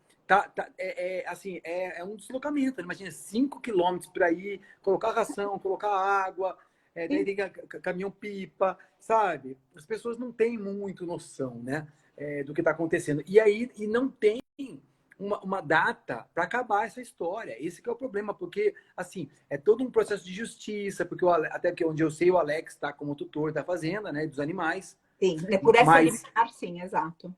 assim, é um deslocamento. Imagina, 5 quilômetros para ir, colocar ração, colocar água, daí tem caminhão-pipa, sabe? As pessoas não têm muito noção, né, do que está acontecendo. E aí, não tem uma data para acabar essa história. Esse que é o problema, porque, assim, é todo um processo de justiça, porque até que onde eu sei, o Alex está como tutor da fazenda, né, dos animais. Sim, por essa liminar, sim, exato.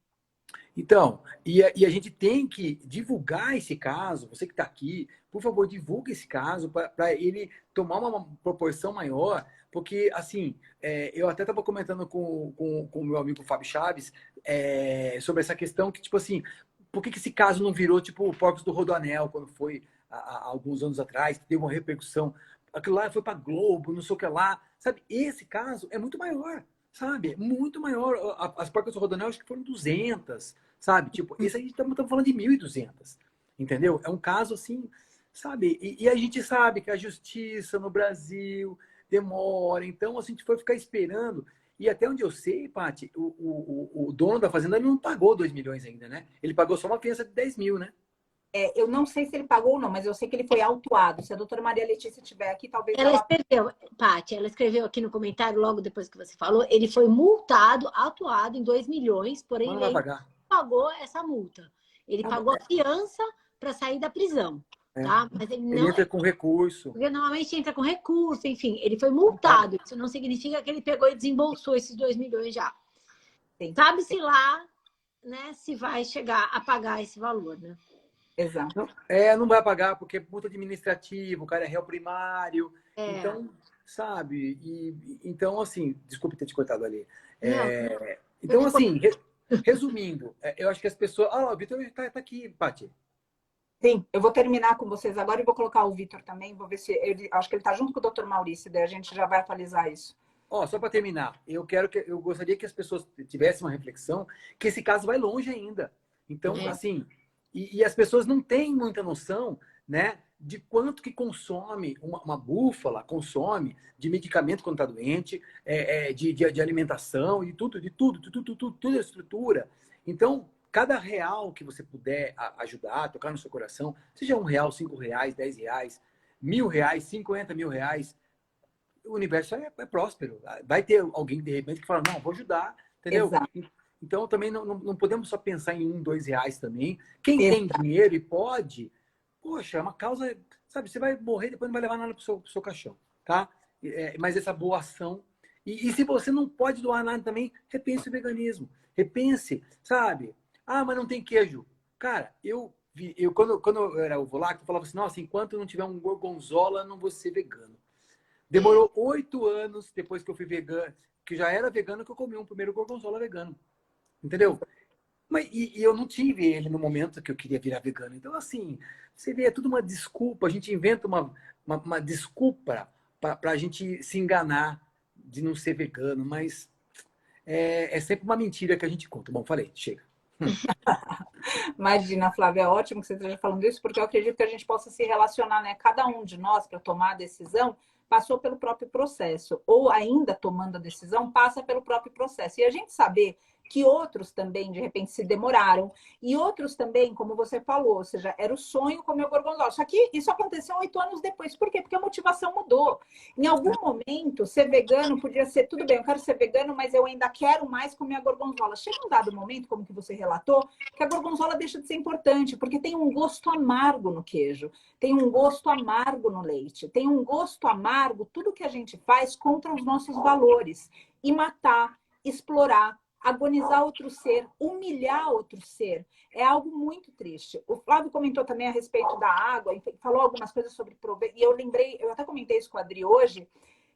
Então, e a gente tem que divulgar esse caso. Você que está aqui, por favor, divulgue esse caso para ele tomar uma proporção maior, porque, assim, eu até estava comentando com o meu amigo Fábio Chaves sobre essa questão que, tipo assim, por que esse caso não virou, tipo, o Porcos do Rodoanel, quando foi há alguns anos atrás, que teve uma repercussão. Aquilo lá foi para Globo, não sei o que lá. Sabe, esse caso é muito maior, sabe? Muito maior. As Porcas do Rodoanel, acho que foram 200, sabe? Tipo, esse aí estamos falando de 1.200, entendeu? É um caso assim, sabe? E a gente sabe que a justiça no Brasil demora, então a gente foi ficar esperando. E até onde eu sei, Paty, o dono da fazenda não pagou 2 milhões ainda, né? Ele pagou só uma fiança de 10 mil, né? Eu não sei se ele pagou ou não, mas eu sei que ele foi autuado. Se a doutora Maria Letícia estiver aqui, talvez ela escreveu, Paty, ela escreveu aqui no comentário, logo depois que você falou, ele foi multado, autuado em 2 milhões, porém ele ainda pagou essa multa. Ele pagou a fiança para sair da prisão. Tá? Mas ele não entra com recurso. Porque normalmente entra com recurso, enfim, ele foi multado. Isso não significa que ele pegou e desembolsou esses 2 milhões já. Sabe-se lá, né, se vai chegar a pagar esse valor, né? Exato. Não vai pagar porque é multa administrativa, o cara é réu primário. Então, sabe? Então, assim, desculpe ter te cortado ali. Então, assim, resumindo, eu acho que as pessoas. Ah, o Vitor está aqui, Paty. Sim, eu vou terminar com vocês agora e vou colocar o Vitor também. Vou ver se ele. Acho que ele está junto com o Dr. Maurício, daí a gente já vai atualizar isso. Só para terminar, eu gostaria que as pessoas tivessem uma reflexão que esse caso vai longe ainda. Então, assim, e as pessoas não têm muita noção, né, de quanto que consome uma búfala, consome de medicamento quando está doente, de alimentação e tudo a estrutura. Então, cada real que você puder ajudar, tocar no seu coração, seja R$1, R$5, R$10, R$1.000, 50 mil reais, o universo é próspero. Vai ter alguém, de repente, que fala, não, vou ajudar, entendeu? Exato. Então, também não podemos só pensar em R$1, R$2 também. Quem tem dinheiro e pode, poxa, é uma causa, sabe, você vai morrer, depois não vai levar nada pro seu caixão, tá? Mas essa boa ação. E se você não pode doar nada também, repense o veganismo. Repense, sabe? Ah, mas não tem queijo. Cara, quando eu era ovo-lacto, eu falava assim, nossa, enquanto não tiver um gorgonzola, não vou ser vegano. Demorou 8 anos depois que eu fui vegano, que já era vegano, que eu comi um primeiro gorgonzola vegano. Entendeu? Mas, e eu não tive ele no momento que eu queria virar vegano. Então, assim, você vê, é tudo uma desculpa. A gente inventa uma desculpa para a gente se enganar de não ser vegano, mas é sempre uma mentira que a gente conta. Bom, falei, chega. Imagina, Flávia, é ótimo que você esteja falando isso, porque eu acredito que a gente possa se relacionar, né? Cada um de nós, para tomar a decisão, passou pelo próprio processo, ou ainda tomando a decisão, passa pelo próprio processo. E a gente saber que outros também, de repente, se demoraram. E outros também, como você falou, ou seja, era o sonho comer o gorgonzola. Só que isso aconteceu 8 anos depois. Por quê? Porque a motivação mudou. Em algum momento, ser vegano podia ser, tudo bem, eu quero ser vegano, mas eu ainda quero mais comer a gorgonzola. Chega um dado momento, como que você relatou, que a gorgonzola deixa de ser importante, porque tem um gosto amargo no queijo, tem um gosto amargo no leite, tem um gosto amargo, tudo que a gente faz contra os nossos valores. E matar, explorar, agonizar outro ser, humilhar outro ser, é algo muito triste. O Flávio comentou também a respeito da água, falou algumas coisas sobre proveito, e eu lembrei, eu até comentei isso com a Adri hoje,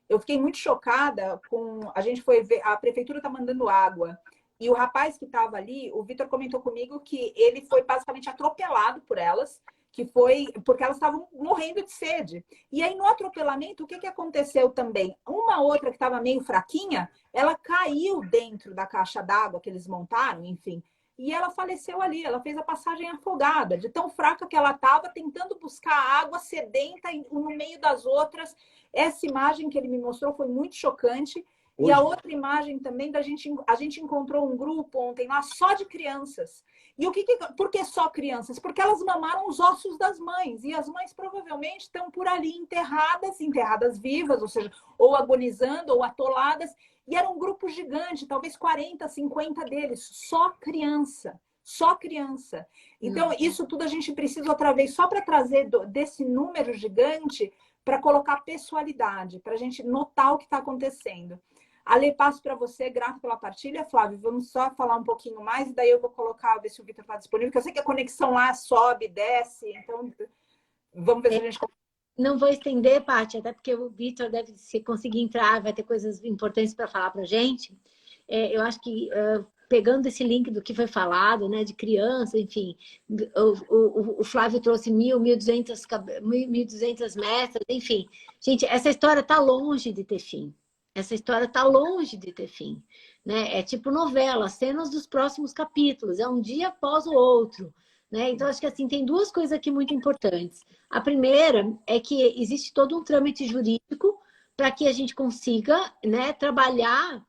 eu fiquei muito chocada com, a gente foi ver, a prefeitura está mandando água, e o rapaz que estava ali, o Vitor comentou comigo que ele foi basicamente atropelado por elas, que foi porque elas estavam morrendo de sede. E aí, no atropelamento, o que aconteceu também? Uma outra que estava meio fraquinha, ela caiu dentro da caixa d'água que eles montaram, enfim, e ela faleceu ali. Ela fez a passagem afogada, de tão fraca que ela estava, tentando buscar água sedenta no meio das outras. Essa imagem que ele me mostrou foi muito chocante. E a outra imagem também, a gente encontrou um grupo ontem lá só de crianças. E por que só crianças? Porque elas mamaram os ossos das mães. E as mães provavelmente estão por ali enterradas vivas, ou seja, ou agonizando, ou atoladas. E era um grupo gigante, talvez 40, 50 deles, só criança. Só criança. Então, isso tudo a gente precisa outra vez, só para trazer desse número gigante, para colocar pessoalidade, para a gente notar o que está acontecendo. Ale, passo para você, grato pela partilha. Flávio, vamos só falar um pouquinho mais, e daí eu vou colocar, ver se o Vitor está disponível, porque eu sei que a conexão lá sobe, desce, então vamos ver se a gente... Não vou estender, Paty, até porque o Vitor deve, se conseguir entrar, vai ter coisas importantes para falar para a gente. Eu acho que, pegando esse link do que foi falado, né, de criança, enfim, o Flávio trouxe 1.200 metros, enfim. Gente, essa história está longe de ter fim. Essa história está longe de ter fim, né? É tipo novela, cenas dos próximos capítulos, é um dia após o outro, né? Então, acho que assim, tem duas coisas aqui muito importantes. A primeira é que existe todo um trâmite jurídico para que a gente consiga, né, trabalhar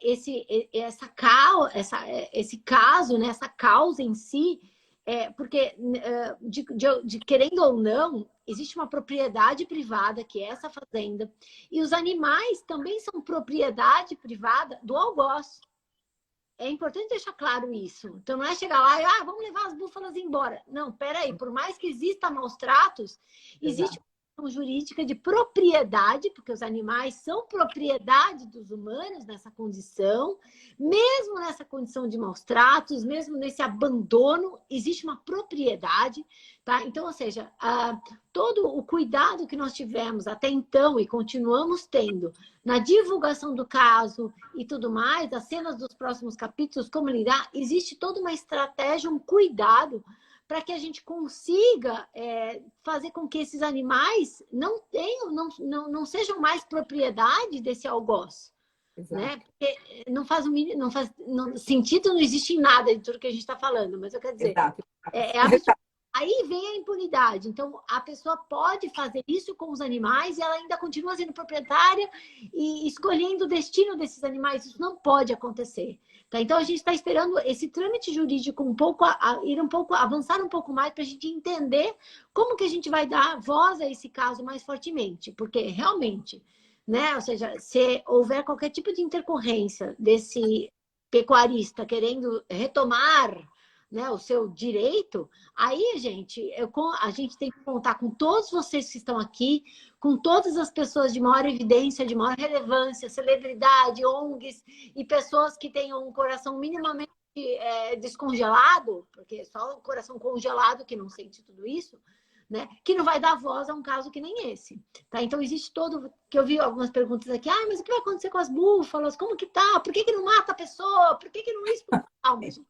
esse caso, né, essa causa em si, porque, querendo ou não, existe uma propriedade privada, que é essa fazenda, e os animais também são propriedade privada do algoz. É importante deixar claro isso. Então, não é chegar lá e, vamos levar as búfalas embora. Não, peraí, por mais que exista maus tratos, existe uma questão jurídica de propriedade, porque os animais são propriedade dos humanos nessa condição, mesmo nessa condição de maus tratos, mesmo nesse abandono, existe uma propriedade, tá? Então, ou seja, todo o cuidado que nós tivemos até então e continuamos tendo na divulgação do caso e tudo mais, as cenas dos próximos capítulos, como lidar, existe toda uma estratégia, um cuidado para que a gente consiga fazer com que esses animais não sejam mais propriedade desse algoz. Né? Porque não faz sentido, não existe em nada de tudo que a gente está falando, mas eu quero dizer, é absurdo. Aí vem a impunidade. Então, a pessoa pode fazer isso com os animais e ela ainda continua sendo proprietária e escolhendo o destino desses animais. Isso não pode acontecer. Tá? Então, a gente está esperando esse trâmite jurídico avançar um pouco mais para a gente entender como que a gente vai dar voz a esse caso mais fortemente. Porque, realmente, né? Ou seja, se houver qualquer tipo de intercorrência desse pecuarista querendo retomar, né, o seu direito, aí, gente, a gente tem que contar com todos vocês que estão aqui, com todas as pessoas de maior evidência, de maior relevância, celebridade, ONGs e pessoas que tenham um coração minimamente descongelado, porque só o coração congelado que não sente tudo isso, né, que não vai dar voz a um caso que nem esse. Tá? Então, existe todo... que eu vi algumas perguntas aqui, mas o que vai acontecer com as búfalas? Como que tá? Por que não mata a pessoa? Por que não isso? Mas...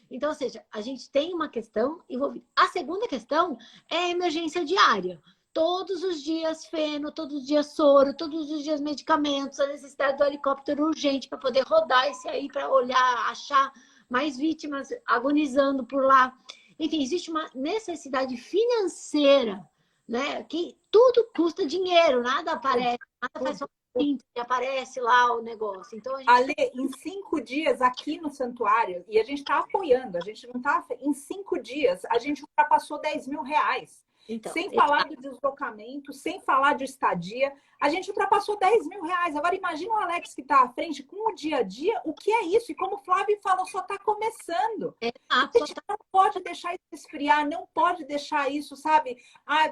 Então, ou seja, a gente tem uma questão envolvida. A segunda questão é a emergência diária. Todos os dias feno, todos os dias soro, todos os dias medicamentos, a necessidade do helicóptero urgente para poder rodar esse aí, para olhar, achar mais vítimas agonizando por lá. Enfim, existe uma necessidade financeira, né? Que tudo custa dinheiro, nada aparece, nada faz e aparece lá o negócio. Então, a gente... Ale, em 5 dias aqui no santuário, e a gente está apoiando, a gente não está... Em 5 dias, a gente ultrapassou 10 mil reais. Então, sem falar do deslocamento, sem falar de estadia, a gente ultrapassou 10 mil reais. Agora, imagina o Alex que está à frente com o dia a dia, o que é isso? E como o Flávio falou, só está começando. A gente não pode deixar isso esfriar, não pode deixar isso, sabe? Ah,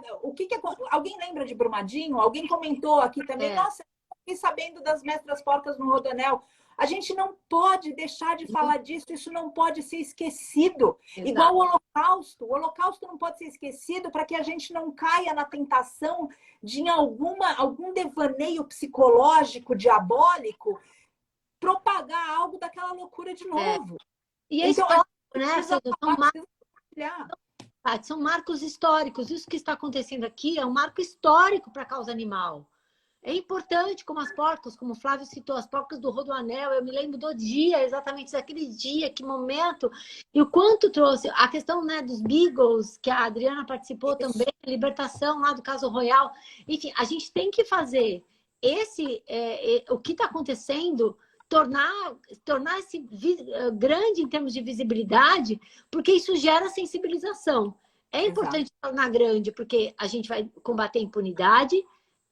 alguém lembra de Brumadinho? Alguém comentou aqui também, nossa, eu fiquei sabendo das mestras porcas no Rodoanel. A gente não pode deixar de falar disso, isso não pode ser esquecido. Exato. Igual o Holocausto não pode ser esquecido para que a gente não caia na tentação de algum devaneio psicológico, diabólico, propagar algo daquela loucura de novo. E é então, histórico, né? São marcos históricos. Isso que está acontecendo aqui é um marco histórico para a causa animal. É importante, como as porcas, como o Flávio citou, as porcas do Rodoanel, eu me lembro do dia, exatamente daquele dia, que momento, e o quanto trouxe a questão, né, dos Beagles, que a Adriana participou também, a libertação lá do caso Royal. Enfim, a gente tem que fazer o que está acontecendo, tornar esse grande em termos de visibilidade, porque isso gera sensibilização. É importante tornar grande, porque a gente vai combater a impunidade.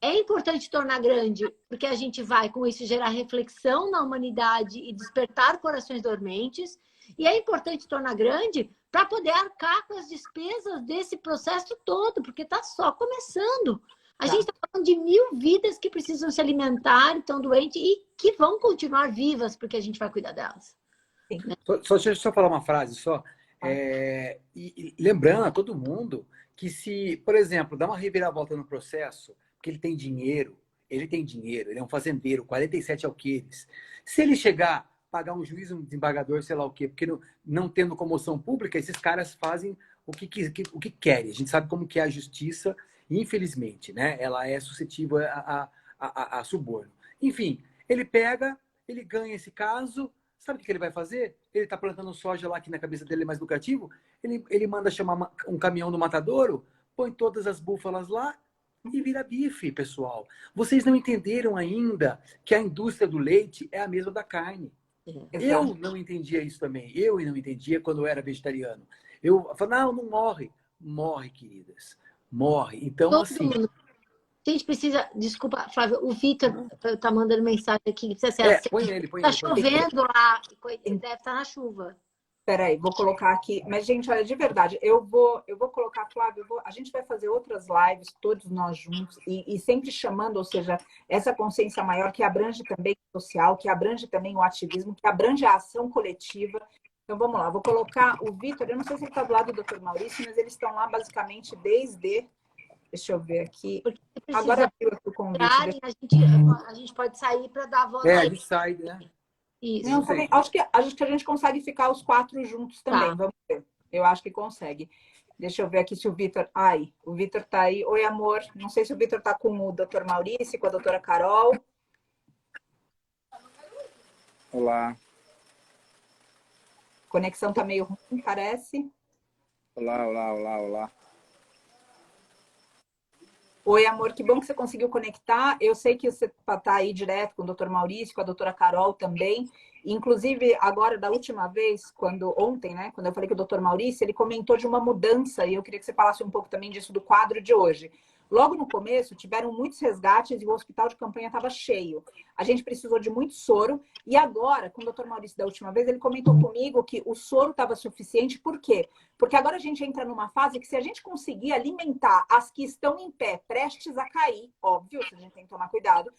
É importante tornar grande, porque a gente vai, com isso, gerar reflexão na humanidade e despertar corações dormentes. E é importante tornar grande para poder arcar com as despesas desse processo todo, porque está só começando. A gente está falando de 1000 vidas que precisam se alimentar, estão doentes e que vão continuar vivas, porque a gente vai cuidar delas. Né? Deixa eu só falar uma frase só. E lembrando a todo mundo que se, por exemplo, dá uma reviravolta no processo, porque ele tem dinheiro, ele é um fazendeiro, 47 alqueires. Se ele chegar, pagar um juiz, um desembargador, sei lá o quê, porque não tendo comoção pública, esses caras fazem o que querem. A gente sabe como que é a justiça, infelizmente, né? Ela é suscetível a suborno. Enfim, ele pega, ele ganha esse caso, sabe o que ele vai fazer? Ele está plantando soja lá, que na cabeça dele é mais lucrativo, ele manda chamar um caminhão do matadouro, põe todas as búfalas lá, e vira bife, pessoal. Vocês não entenderam ainda que a indústria do leite é a mesma da carne. Eu não entendia isso também. Eu não entendia quando eu era vegetariano. Eu falava, não morre. Morre, queridas. Morre. Então, assim... A gente precisa... Desculpa, Flávio, o Vitor tá mandando mensagem aqui. Precisa ser assim. Põe ele. Tá chovendo lá. Ele deve estar na chuva. Peraí, vou colocar aqui. Mas, gente, olha, de verdade, eu vou colocar, Flávio, a gente vai fazer outras lives, todos nós juntos, e sempre chamando, ou seja, essa consciência maior que abrange também o social, que abrange também o ativismo, que abrange a ação coletiva. Então, vamos lá, vou colocar o Vitor, eu não sei se ele está do lado do Dr. Maurício, mas eles estão lá basicamente desde... Deixa eu ver aqui. Agora abriu aqui o convite. A gente pode sair para dar a volta. A gente sai, né? Isso. Não, também, acho que a gente consegue ficar os 4 juntos também. Vamos ver. Eu acho que consegue. Deixa eu ver aqui se o Vitor... o Vitor tá aí. Oi, amor. Não sei se o Vitor tá com o Dr. Maurício, com a doutora Carol. Olá. Conexão tá meio ruim, parece. Olá. Oi, amor, que bom que você conseguiu conectar. Eu sei que você está aí direto com o Dr. Maurício, com a doutora Carol também. Inclusive, agora, da última vez, ontem, né, quando eu falei com o Dr. Maurício, ele comentou de uma mudança, e eu queria que você falasse um pouco também disso do quadro de hoje. Logo no começo, tiveram muitos resgates e o hospital de campanha estava cheio. A gente precisou de muito soro. E agora, com o Dr. Maurício da última vez, ele comentou comigo que o soro estava suficiente. Por quê? Porque agora a gente entra numa fase que se a gente conseguir alimentar as que estão em pé, prestes a cair, óbvio, a gente tem que tomar cuidado,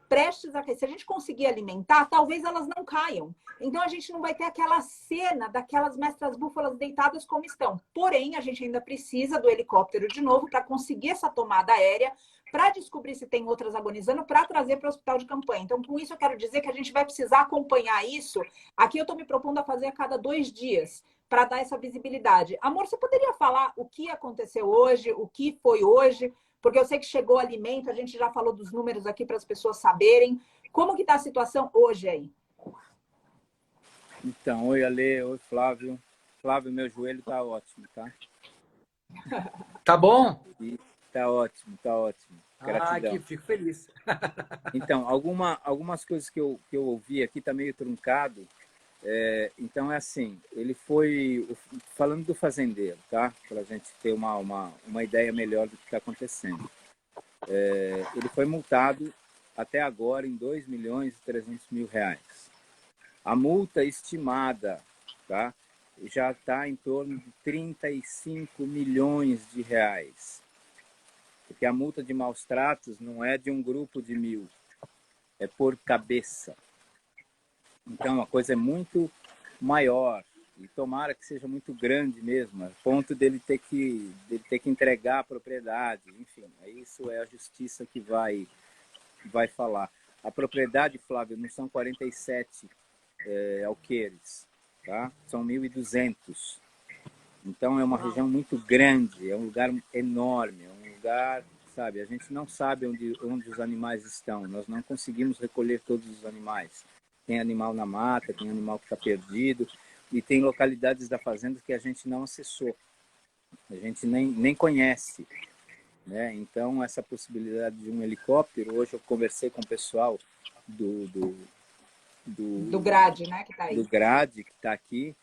prestes a cair, se a gente conseguir alimentar, talvez elas não caiam. Então, a gente não vai ter aquela cena daquelas mestras búfalas deitadas como estão. Porém, a gente ainda precisa do helicóptero de novo para conseguir essa tomada aérea, para descobrir se tem outras agonizando, para trazer para o hospital de campanha. Então, com isso, eu quero dizer que a gente vai precisar acompanhar isso. Aqui eu estou me propondo a fazer a cada 2 dias, para dar essa visibilidade. Amor, você poderia falar o que aconteceu hoje, o que foi hoje? Porque eu sei que chegou alimento, a gente já falou dos números aqui para as pessoas saberem. Como que está a situação hoje aí? Então, oi, Ale, oi, Flávio. Flávio, meu joelho tá ótimo, tá? Tá bom? Tá ótimo. Ah, que Gratidão. fico feliz. Então, algumas coisas que eu ouvi aqui tá meio truncado. Então, é assim, ele foi... Falando do fazendeiro, tá? Para a gente ter uma ideia melhor do que está acontecendo. Ele foi multado até agora em R$ 2.300.000. A multa estimada, tá? Já está em torno de R$ 35 milhões. Porque a multa de maus tratos não é de um grupo de 1.000, é por cabeça. Então, a coisa é muito maior. E tomara que seja muito grande mesmo, a ponto dele ter que entregar a propriedade. Enfim, isso é a justiça que vai falar. A propriedade, Flávio, não são 47 alqueires, tá? São 1.200. Então, é uma região muito grande, é um lugar enorme, é um lugar, sabe, a gente não sabe onde os animais estão, nós não conseguimos recolher todos os animais. Tem animal na mata, tem animal que está perdido, e tem localidades da fazenda que a gente não acessou, a gente nem conhece, né? Então, essa possibilidade de um helicóptero, hoje eu conversei com o pessoal Do grade, né, que tá aí. do GRAD, que está aqui,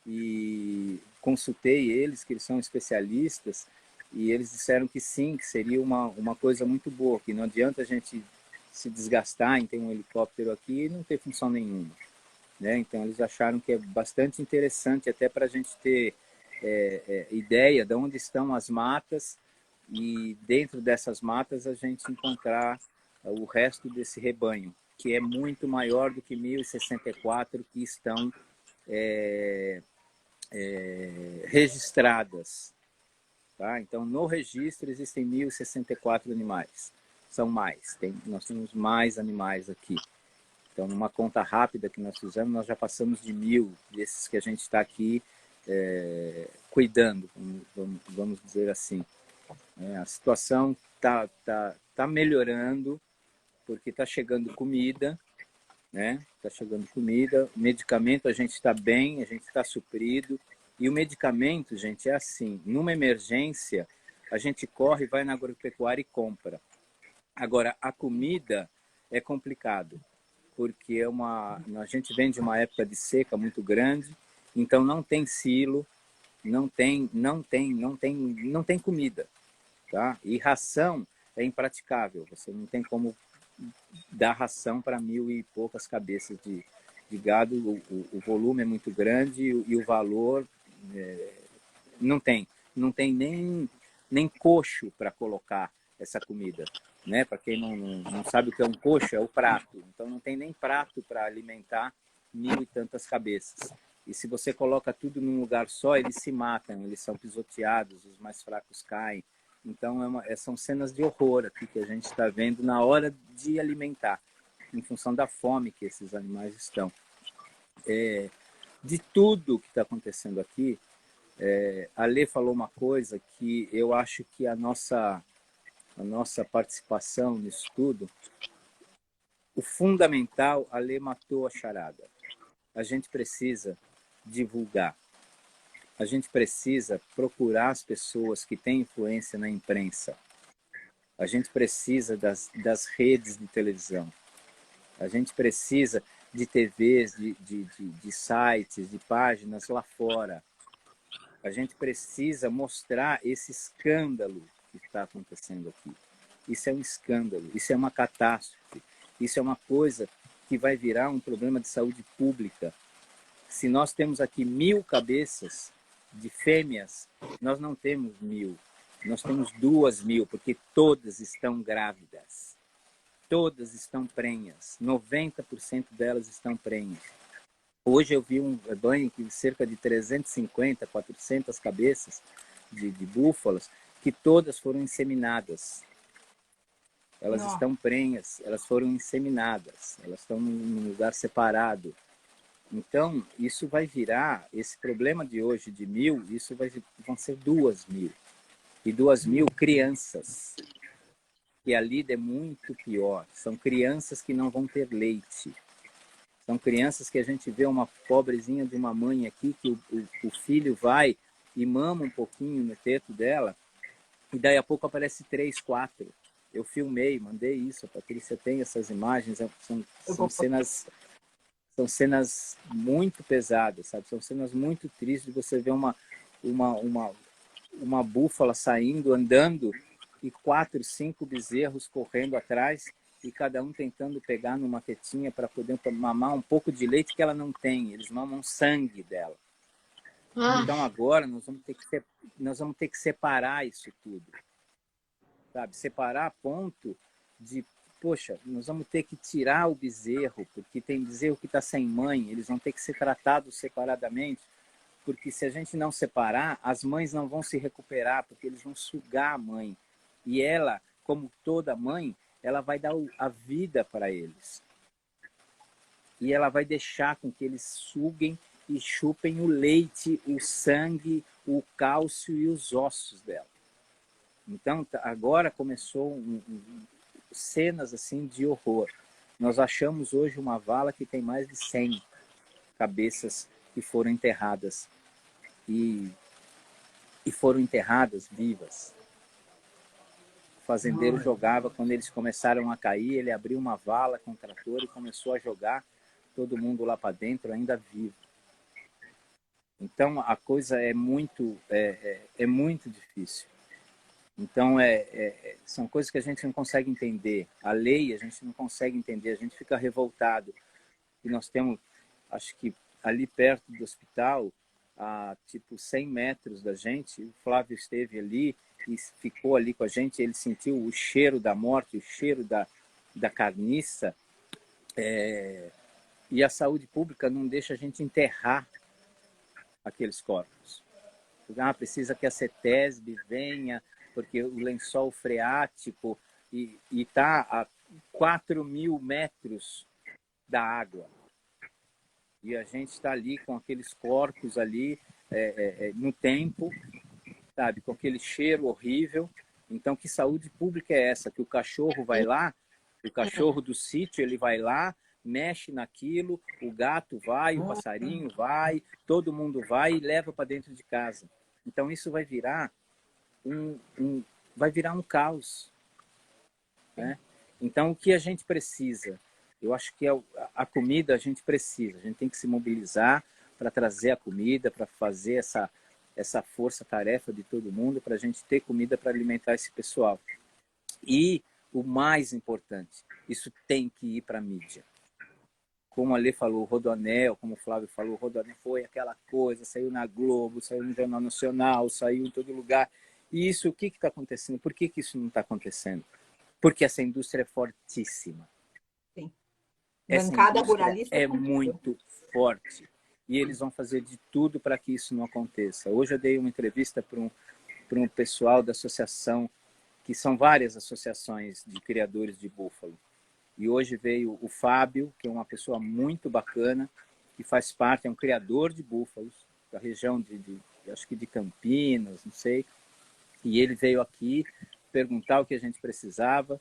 e consultei eles, que eles são especialistas, e eles disseram que sim, que seria uma coisa muito boa, que não adianta a gente se desgastar em ter um helicóptero aqui e não ter função nenhuma, né? Então, eles acharam que é bastante interessante, até para a gente ter ideia de onde estão as matas, e dentro dessas matas a gente encontrar o resto desse rebanho, que é muito maior do que 1.064 que estão registradas. Tá? Então, no registro existem 1.064 animais. São mais, nós temos mais animais aqui. Então, numa conta rápida que nós fizemos, nós já passamos de 1.000 desses que a gente está aqui cuidando, vamos dizer assim. A situação tá melhorando, porque está chegando comida, né? Está chegando comida, medicamento a gente está bem, a gente está suprido. E o medicamento, gente, é assim, numa emergência, a gente corre, vai na agropecuária e compra. Agora, a comida é complicado, porque a gente vem de uma época de seca muito grande, então não tem silo, não tem comida, tá? E ração é impraticável, você não tem como dar ração para 1.000 e poucas cabeças de gado, o volume é muito grande e o valor não tem nem coxo para colocar essa comida, né? Para quem não sabe o que é um coxo, é o prato. Então não tem nem prato para alimentar 1.000 e tantas cabeças. E se você coloca tudo num lugar só, eles se matam, eles são pisoteados, os mais fracos caem. Então são cenas de horror aqui que a gente está vendo na hora de alimentar, em função da fome que esses animais estão. De tudo que está acontecendo aqui, a Lê falou uma coisa que eu acho que a nossa participação nisso tudo, o fundamental, a Lê matou a charada. A gente precisa divulgar. A gente precisa procurar as pessoas que têm influência na imprensa. A gente precisa das redes de televisão. A gente precisa de TVs, de sites, de páginas lá fora. A gente precisa mostrar esse escândalo que está acontecendo aqui. Isso é um escândalo, isso é uma catástrofe. Isso é uma coisa que vai virar um problema de saúde pública. Se nós temos aqui 1.000 cabeças de fêmeas, nós não temos 1.000. Nós temos 2.000, porque todas estão grávidas. Todas estão prenhas. 90% delas estão prenhas. Hoje eu vi um rebanho que cerca de 350, 400 cabeças de búfalos, que todas foram inseminadas. Elas estão prenhas, elas foram inseminadas, elas estão num lugar separado. Então, isso vai virar, esse problema de hoje de 1.000, vão ser 2.000. E 2.000 crianças. E a lida é muito pior. São crianças que não vão ter leite. São crianças que a gente vê uma pobrezinha de uma mãe aqui, que o filho vai e mama um pouquinho no teto dela, e daí a pouco aparece 3, 4. Eu filmei, mandei isso, a Patrícia tem essas imagens, são cenas muito pesadas, sabe? São cenas muito tristes de você ver uma búfala saindo, andando, e 4, 5 bezerros correndo atrás, e cada um tentando pegar numa tetinha para poder mamar um pouco de leite que ela não tem. Eles mamam sangue dela. Então agora nós vamos ter que separar isso tudo, sabe? Separar a ponto de, poxa, nós vamos ter que tirar o bezerro, porque tem bezerro que está sem mãe, eles vão ter que ser tratados separadamente, porque se a gente não separar, as mães não vão se recuperar, porque eles vão sugar a mãe. E ela, como toda mãe, ela vai dar a vida para eles. E ela vai deixar com que eles suguem e chupem o leite, o sangue, o cálcio e os ossos dela. Então, agora começou cenas assim de horror. Nós achamos hoje uma vala que tem mais de 100 cabeças que foram enterradas. E foram enterradas vivas. O fazendeiro jogava, quando eles começaram a cair, ele abriu uma vala com o trator e começou a jogar todo mundo lá para dentro, ainda vivo. Então, a coisa é muito difícil. Então, são coisas que a gente não consegue entender. A lei, a gente não consegue entender, a gente fica revoltado. E nós temos, acho que ali perto do hospital, a tipo 100 metros da gente, o Flávio esteve ali e ficou ali com a gente, ele sentiu o cheiro da morte, o cheiro da carniça, e a saúde pública não deixa a gente enterrar aqueles corpos. Precisa que a CETESB venha, porque o lençol freático está a 4.000 metros da água. E a gente está ali com aqueles corpos ali no tempo, sabe, com aquele cheiro horrível. Então, que saúde pública é essa? Que o cachorro vai lá, o cachorro do sítio, ele vai lá, mexe naquilo, o gato vai, o passarinho vai, todo mundo vai e leva para dentro de casa. Então, isso vai virar um caos, né? Então, o que a gente precisa? Eu acho que a comida a gente precisa. A gente tem que se mobilizar para trazer a comida, para fazer essa força-tarefa de todo mundo, para a gente ter comida para alimentar esse pessoal. E o mais importante, isso tem que ir para a mídia. Como a Lê falou, o Rodoanel, como o Flávio falou, o Rodoanel foi aquela coisa, saiu na Globo, saiu no Jornal Nacional, saiu em todo lugar. E isso, o que está acontecendo? Por que isso não está acontecendo? Porque essa indústria é fortíssima. Sim. Essa Bancada indústria ruralista é muito forte. E eles vão fazer de tudo para que isso não aconteça. Hoje eu dei uma entrevista para um pessoal da associação, que são várias associações de criadores de búfalo. E hoje veio o Fábio, que é uma pessoa muito bacana, que faz parte, é um criador de búfalos, da região acho que de Campinas, não sei. E ele veio aqui perguntar o que a gente precisava.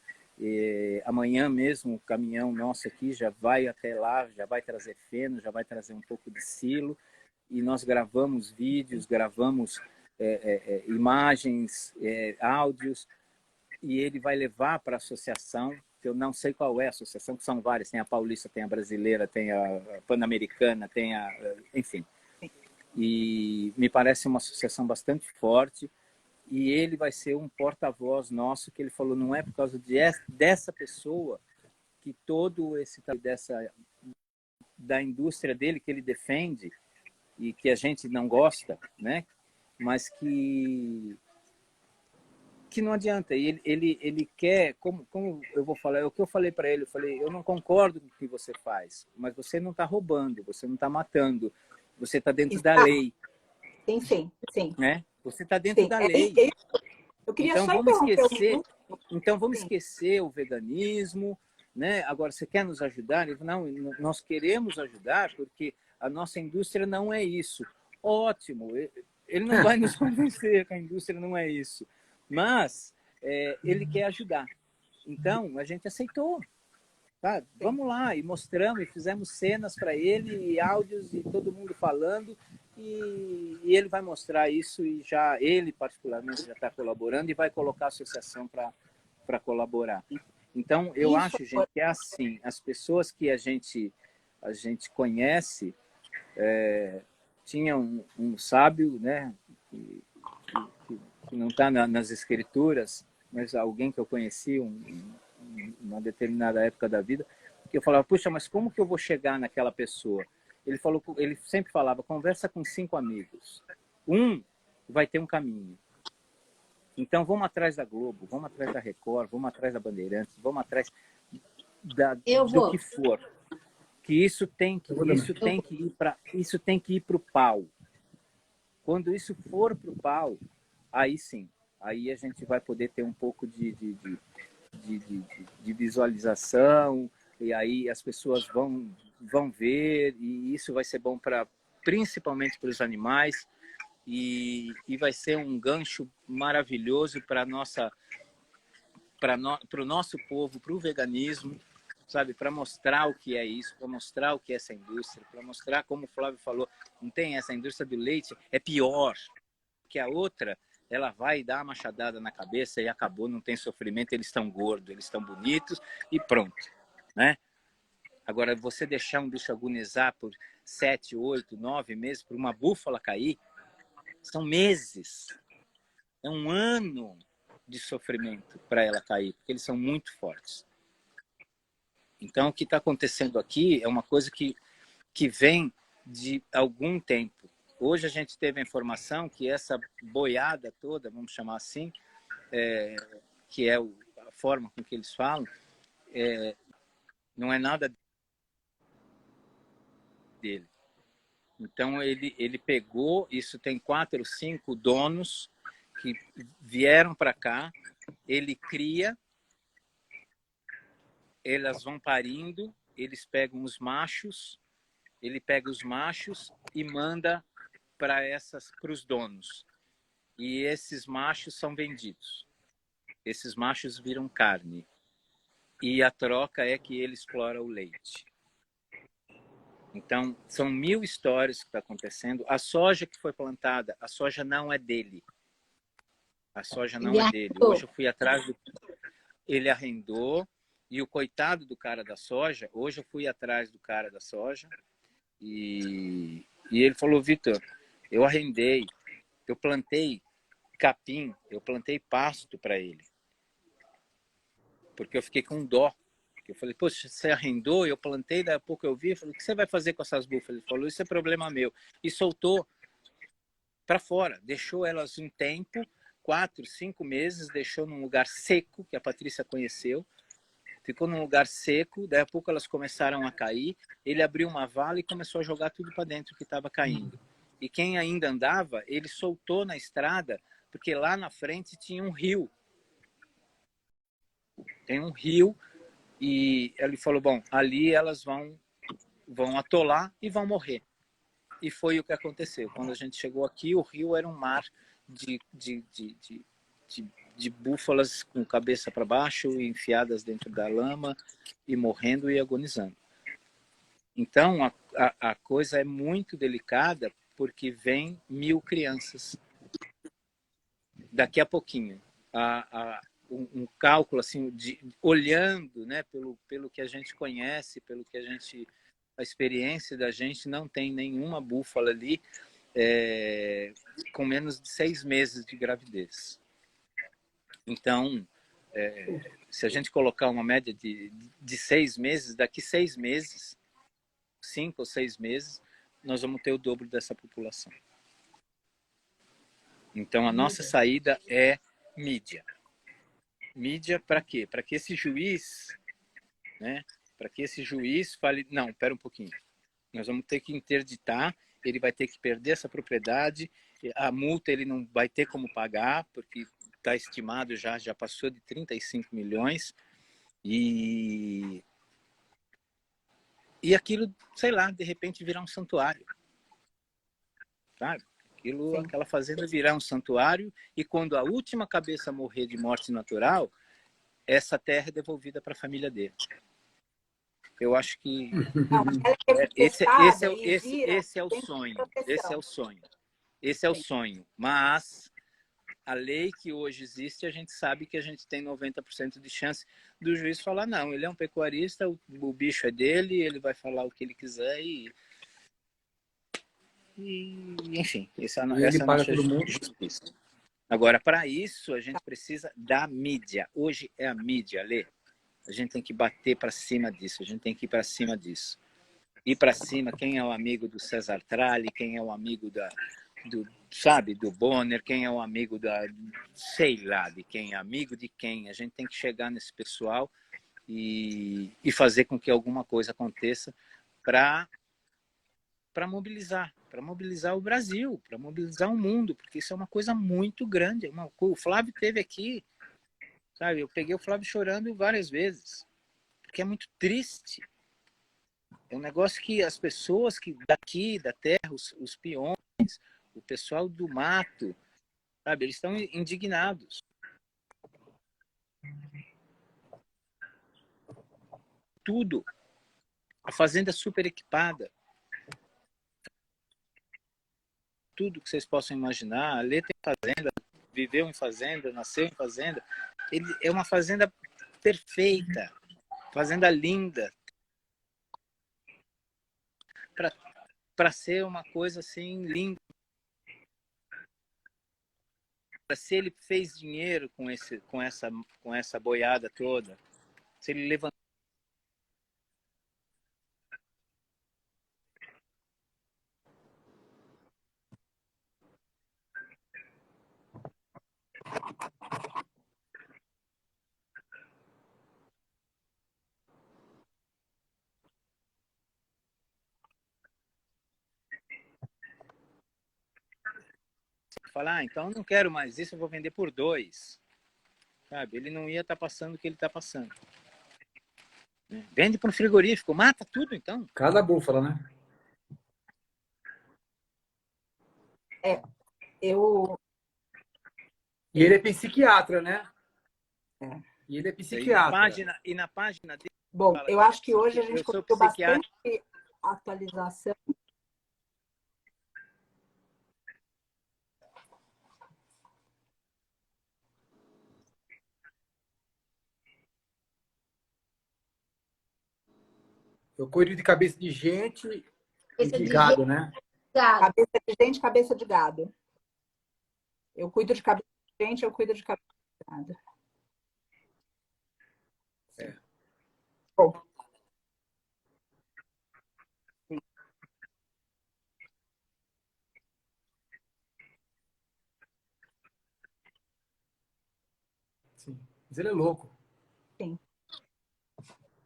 Amanhã mesmo o caminhão nosso aqui já vai até lá, já vai trazer feno, já vai trazer um pouco de silo. E nós gravamos vídeos, gravamos imagens, áudios, e ele vai levar para a associação, que eu não sei qual é a associação, que são várias, tem a paulista, tem a brasileira, tem a pan-americana, enfim. E me parece uma associação bastante forte, e ele vai ser um porta-voz nosso, que ele falou, não é por causa dessa pessoa que todo esse da indústria dele que ele defende e que a gente não gosta, né? Mas que não adianta. E ele quer, como eu vou falar, é o que eu falei para ele, eu não concordo com o que você faz, mas você não está roubando, você não está matando, você está dentro da lei. Sim. Né? Você está dentro da lei. Eu queria Então só vamos esquecer o veganismo, né? Agora, você quer nos ajudar? Não, nós queremos ajudar porque a nossa indústria não é isso. Ótimo, ele não vai nos convencer que a indústria não é isso. Mas ele quer ajudar. Então, a gente aceitou. Tá? Vamos lá, e mostramos, e fizemos cenas para ele, e áudios, e todo mundo falando, e ele vai mostrar isso, e ele particularmente já está colaborando, e vai colocar a associação para colaborar. Então, eu acho, gente, que é assim, as pessoas que a gente conhece, tinha um sábio, né, que não está nas escrituras, mas alguém que eu conheci uma determinada época da vida, que eu falava, puxa, mas como que eu vou chegar naquela pessoa? Ele sempre falava, conversa com 5 amigos. Um vai ter um caminho. Então, vamos atrás da Globo, vamos atrás da Record, vamos atrás da Bandeirantes, vamos atrás do que for. Que isso tem que ir para o pau. Quando isso for para o pau, aí sim, aí a gente vai poder ter um pouco de visualização, e aí as pessoas vão ver, e isso vai ser bom principalmente para os animais, e vai ser um gancho maravilhoso para o nosso povo, para o veganismo, sabe? Para mostrar o que é isso, para mostrar o que é essa indústria, para mostrar, como o Flávio falou, não tem essa indústria do leite, é pior que a outra. Ela vai dar uma machadada na cabeça e acabou, não tem sofrimento, eles estão gordos, eles estão bonitos e pronto, né? Agora, você deixar um bicho agonizar por 7, 8, 9 meses, por uma búfala cair, são meses, é um ano de sofrimento para ela cair, porque eles são muito fortes. Então, o que está acontecendo aqui é uma coisa que vem de algum tempo. Hoje a gente teve a informação que essa boiada toda, vamos chamar assim, que é a forma com que eles falam, não é nada dele. Então ele pegou, isso tem 4 ou 5 donos que vieram para cá, ele cria, elas vão parindo, eles pegam os machos, ele pega os machos e manda para os donos. E esses machos são vendidos. Esses machos viram carne. E a troca é que ele explora o leite. Então, são 1000 histórias que está acontecendo. A soja que foi plantada, a soja não é dele. A soja não é dele. Hoje eu fui atrás do... Ele arrendou. E o coitado do cara da soja, hoje eu fui atrás do cara da soja. E ele falou, Vitor, eu arrendei, eu plantei capim, eu plantei pasto para ele. Porque eu fiquei com dó. Eu falei, poxa, você arrendou, eu plantei, daí a pouco eu vi, eu falei, o que você vai fazer com essas búfalas? Ele falou, isso é problema meu. E soltou para fora, deixou elas um tempo, 4, 5 meses, deixou num lugar seco, que a Patrícia conheceu, ficou num lugar seco, daí a pouco elas começaram a cair, ele abriu uma vala e começou a jogar tudo para dentro que estava caindo. E quem ainda andava, ele soltou na estrada, porque lá na frente tinha um rio. Tem um rio, e ele falou, bom, ali elas vão atolar e vão morrer. E foi o que aconteceu. Quando a gente chegou aqui, o rio era um mar de búfalas com cabeça para baixo, enfiadas dentro da lama e morrendo e agonizando. Então, a coisa é muito delicada porque vem 1000 crianças. Daqui a pouquinho. Um cálculo, assim, olhando, né, pelo que a gente conhece, pelo que a experiência da gente, não tem nenhuma búfala ali com menos de 6 meses de gravidez. Então, se a gente colocar uma média de 6 meses, daqui 6 meses, 5 ou 6 meses, nós vamos ter o dobro dessa população. Então, a nossa saída é mídia. Mídia para quê? Para que esse juiz, né? Para que esse juiz fale, não, espera um pouquinho, nós vamos ter que interditar, ele vai ter que perder essa propriedade, a multa ele não vai ter como pagar, porque está estimado já passou de 35 milhões, e aquilo, sei lá, de repente virar um santuário, sabe? Aquela fazenda virar um santuário, e quando a última cabeça morrer de morte natural, essa terra é devolvida para a família dele. Eu acho que esse é o sonho. Esse é o sonho. Mas a lei que hoje existe, a gente sabe que a gente tem 90% de chance do juiz falar, não, ele é um pecuarista, o bicho é dele, ele vai falar o que ele quiser enfim, E essa ele é a paga nossa todo mundo. justiça. Agora, para isso, a gente precisa da mídia. Hoje é a mídia, Lê. A gente tem que bater para cima disso, a gente tem que ir para cima disso. Ir para cima, quem é o amigo do César Tralli, quem é o amigo do Bonner, quem é o amigo sei lá, de quem, amigo de quem. A gente tem que chegar nesse pessoal e fazer com que alguma coisa aconteça para mobilizar o Brasil, para mobilizar o mundo, porque isso é uma coisa muito grande. O Flávio teve aqui, sabe? Eu peguei o Flávio chorando várias vezes, porque é muito triste. É um negócio que as pessoas que daqui, da terra, os peões, o pessoal do mato, sabe? Eles estão indignados. Tudo. A fazenda é super equipada. Tudo que vocês possam imaginar. A Lê tem fazenda, viveu em fazenda, nasceu em fazenda. Ele é uma fazenda perfeita, fazenda linda, para ser uma coisa assim linda. Se ele fez dinheiro com essa boiada toda, se ele levantou. Falar, então eu não quero mais isso, eu vou vender por 2. Sabe? Ele não ia estar passando o que ele está passando. Vende para um frigorífico, mata tudo então. Cada búfala, né? Eu. E ele é psiquiatra, né? É. E ele é E na psiquiatra. página dele. Bom, eu acho que hoje a gente eu sou conseguiu psiquiatra. bastante atualização. Eu cuido de cabeça de gente e Cabeça de de gado, né? gado. Cabeça de gente, cabeça de gado. Eu cuido de cabeça de gente, eu cuido de cabeça de gado. É. Bom, Sim. Mas ele é louco. sim.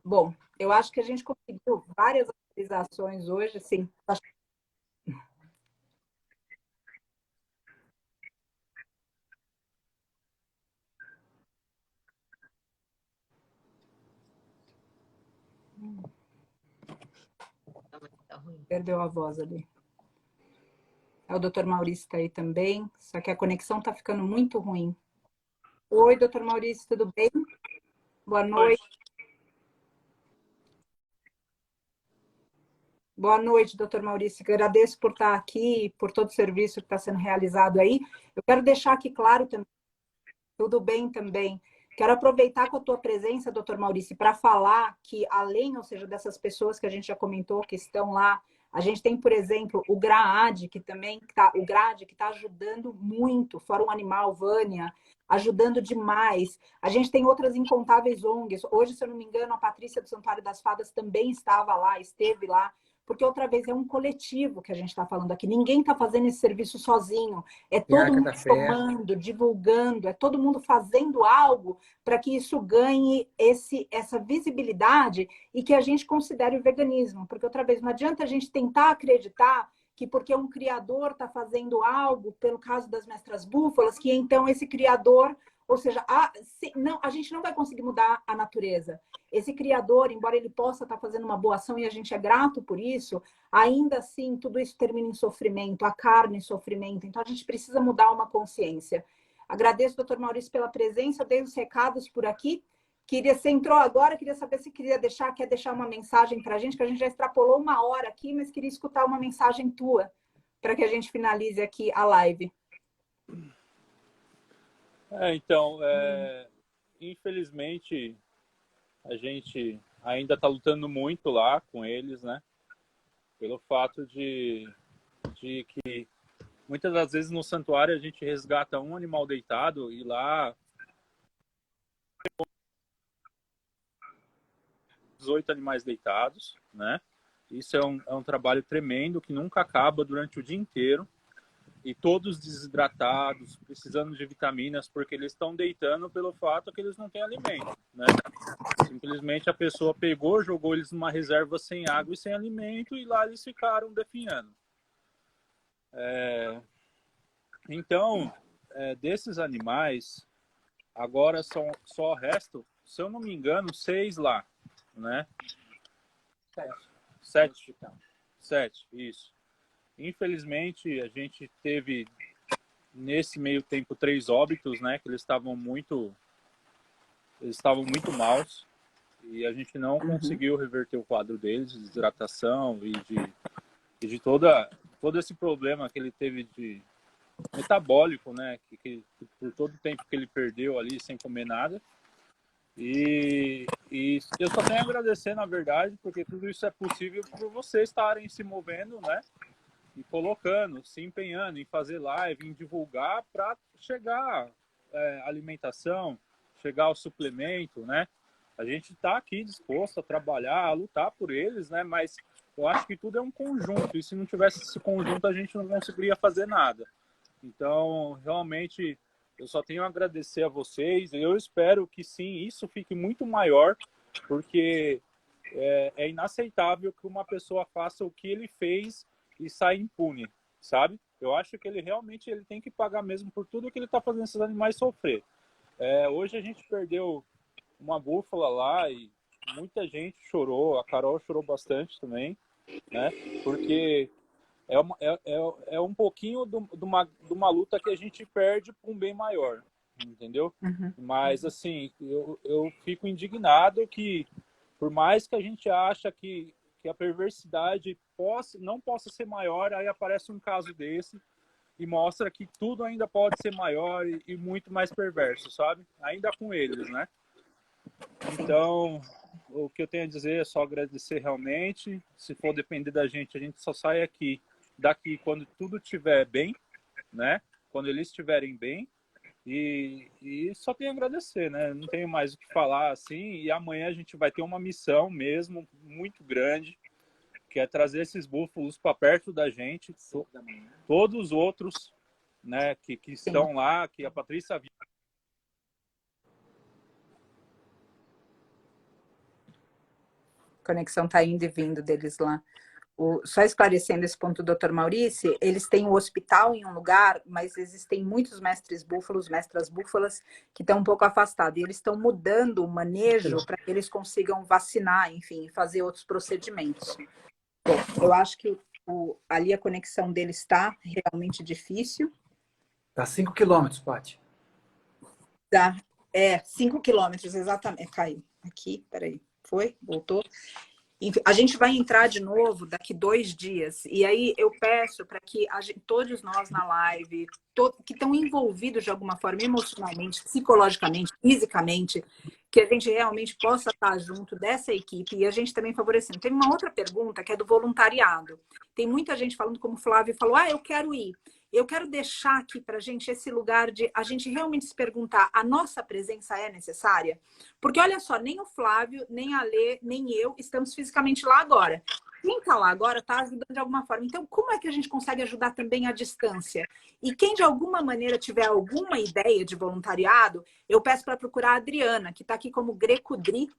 Bom, eu acho que a gente conseguiu várias atualizações hoje, sim. Tá ruim. Perdeu a voz ali. O doutor Maurício está aí também, só que a conexão está ficando muito ruim. Oi, doutor Maurício, tudo bem? Boa noite. Boa noite, doutor Maurício. Agradeço por estar aqui, por todo o serviço que está sendo realizado aí. Eu quero deixar aqui claro também, tudo bem também. Quero aproveitar com a tua presença, doutor Maurício, para falar que, além, ou seja, dessas pessoas que a gente já comentou que estão lá, a gente tem, por exemplo, o GRAAD, que também está, o GRAD, que está ajudando muito, Fórum Animal, Vânia, ajudando demais. A gente tem outras incontáveis ONGs. Hoje, se eu não me engano, a Patrícia do Santuário das Fadas também estava lá, esteve lá, porque outra vez é um coletivo que a gente está falando aqui. Ninguém está fazendo esse serviço sozinho. É Tem a todo Arca mundo da Fé. tomando, divulgando, é todo mundo fazendo algo para que isso ganhe essa visibilidade e que a gente considere o veganismo. Porque, outra vez, não adianta a gente tentar acreditar que porque um criador está fazendo algo, pelo caso das mestras búfalas, que então esse criador, ou seja, a gente não vai conseguir mudar a natureza. Esse criador, embora ele possa estar fazendo uma boa ação e a gente é grato por isso, ainda assim tudo isso termina em sofrimento, a carne em sofrimento. Então a gente precisa mudar uma consciência. Agradeço, doutor Maurício, pela presença, dei os recados por aqui. Você entrou agora, queria saber se quer deixar uma mensagem para a gente, que a gente já extrapolou 1 hora aqui, mas queria escutar uma mensagem tua para que a gente finalize aqui a live. Então, infelizmente, a gente ainda está lutando muito lá com eles, né? Pelo fato de que muitas das vezes no santuário a gente resgata um animal deitado e lá 18 animais deitados, né? Isso é um trabalho tremendo que nunca acaba durante o dia inteiro. E todos desidratados, precisando de vitaminas, porque eles estão deitando pelo fato que eles não têm alimento, né? Simplesmente a pessoa pegou, jogou eles numa reserva sem água e sem alimento e lá eles ficaram definhando. Então, desses animais, agora só restam, se eu não me engano, 6 lá, né? 7, isso. Infelizmente, a gente teve, nesse meio tempo, 3 óbitos, né? Que eles estavam muito maus. E a gente não conseguiu reverter o quadro deles, de desidratação e de todo esse problema que ele teve de metabólico, né? Que por todo o tempo que ele perdeu ali, sem comer nada. E eu só tenho a agradecer, na verdade, porque tudo isso é possível por vocês estarem se movendo, né? E colocando, se empenhando em fazer live, em divulgar para chegar alimentação, chegar ao suplemento, né? A gente está aqui disposto a trabalhar, a lutar por eles, né? Mas eu acho que tudo é um conjunto, e se não tivesse esse conjunto, a gente não conseguiria fazer nada. Então, realmente, eu só tenho a agradecer a vocês. Eu espero que sim, isso fique muito maior, porque é inaceitável que uma pessoa faça o que ele fez e saia impune, sabe? Eu acho que ele realmente tem que pagar mesmo por tudo que ele está fazendo esses animais sofrer. Hoje a gente perdeu uma búfala lá e muita gente chorou, a Carol chorou bastante também, né? Porque é um pouquinho de uma luta que a gente perde para um bem maior, entendeu? Mas, assim, eu fico indignado que, por mais que a gente acha que a perversidade não possa ser maior, aí aparece um caso desse e mostra que tudo ainda pode ser maior e muito mais perverso, sabe? Ainda com eles, né? Então, o que eu tenho a dizer é só agradecer realmente. Se for depender da gente, a gente só sai daqui quando tudo estiver bem, né? Quando eles estiverem bem. E só tenho a agradecer, né? Não tenho mais o que falar, assim. E amanhã a gente vai ter uma missão mesmo, muito grande, que é trazer esses búfalos para perto da gente. Todos os outros, né, que estão lá, que a Patrícia viu. A conexão tá indo e vindo deles lá. Só esclarecendo esse ponto do Dr. Maurício, eles têm o hospital em um lugar, mas existem muitos mestres búfalos, mestras búfalas, que estão um pouco afastados. E eles estão mudando o manejo para que eles consigam vacinar, enfim, fazer outros procedimentos. Bom, eu acho que ali a conexão deles está realmente difícil. Tá 5 quilômetros, Paty. Tá, 5 quilômetros, exatamente. Caiu. Aqui, peraí. Foi? Voltou? A gente vai entrar de novo daqui 2 dias. E aí eu peço para que todos nós na live, que estão envolvidos de alguma forma emocionalmente, psicologicamente, fisicamente, que a gente realmente possa estar junto dessa equipe e a gente também favorecendo. Tem uma outra pergunta que é do voluntariado. Tem muita gente falando, como o Flávio falou, eu quero ir. Eu quero deixar aqui para a gente esse lugar de a gente realmente se perguntar, a nossa presença é necessária? Porque olha só, nem o Flávio, nem a Lê, nem eu estamos fisicamente lá agora. Quem está lá agora está ajudando de alguma forma. Então, como é que a gente consegue ajudar também à distância? E quem de alguma maneira tiver alguma ideia de voluntariado, eu peço para procurar a Adriana, que está aqui como Grecodri.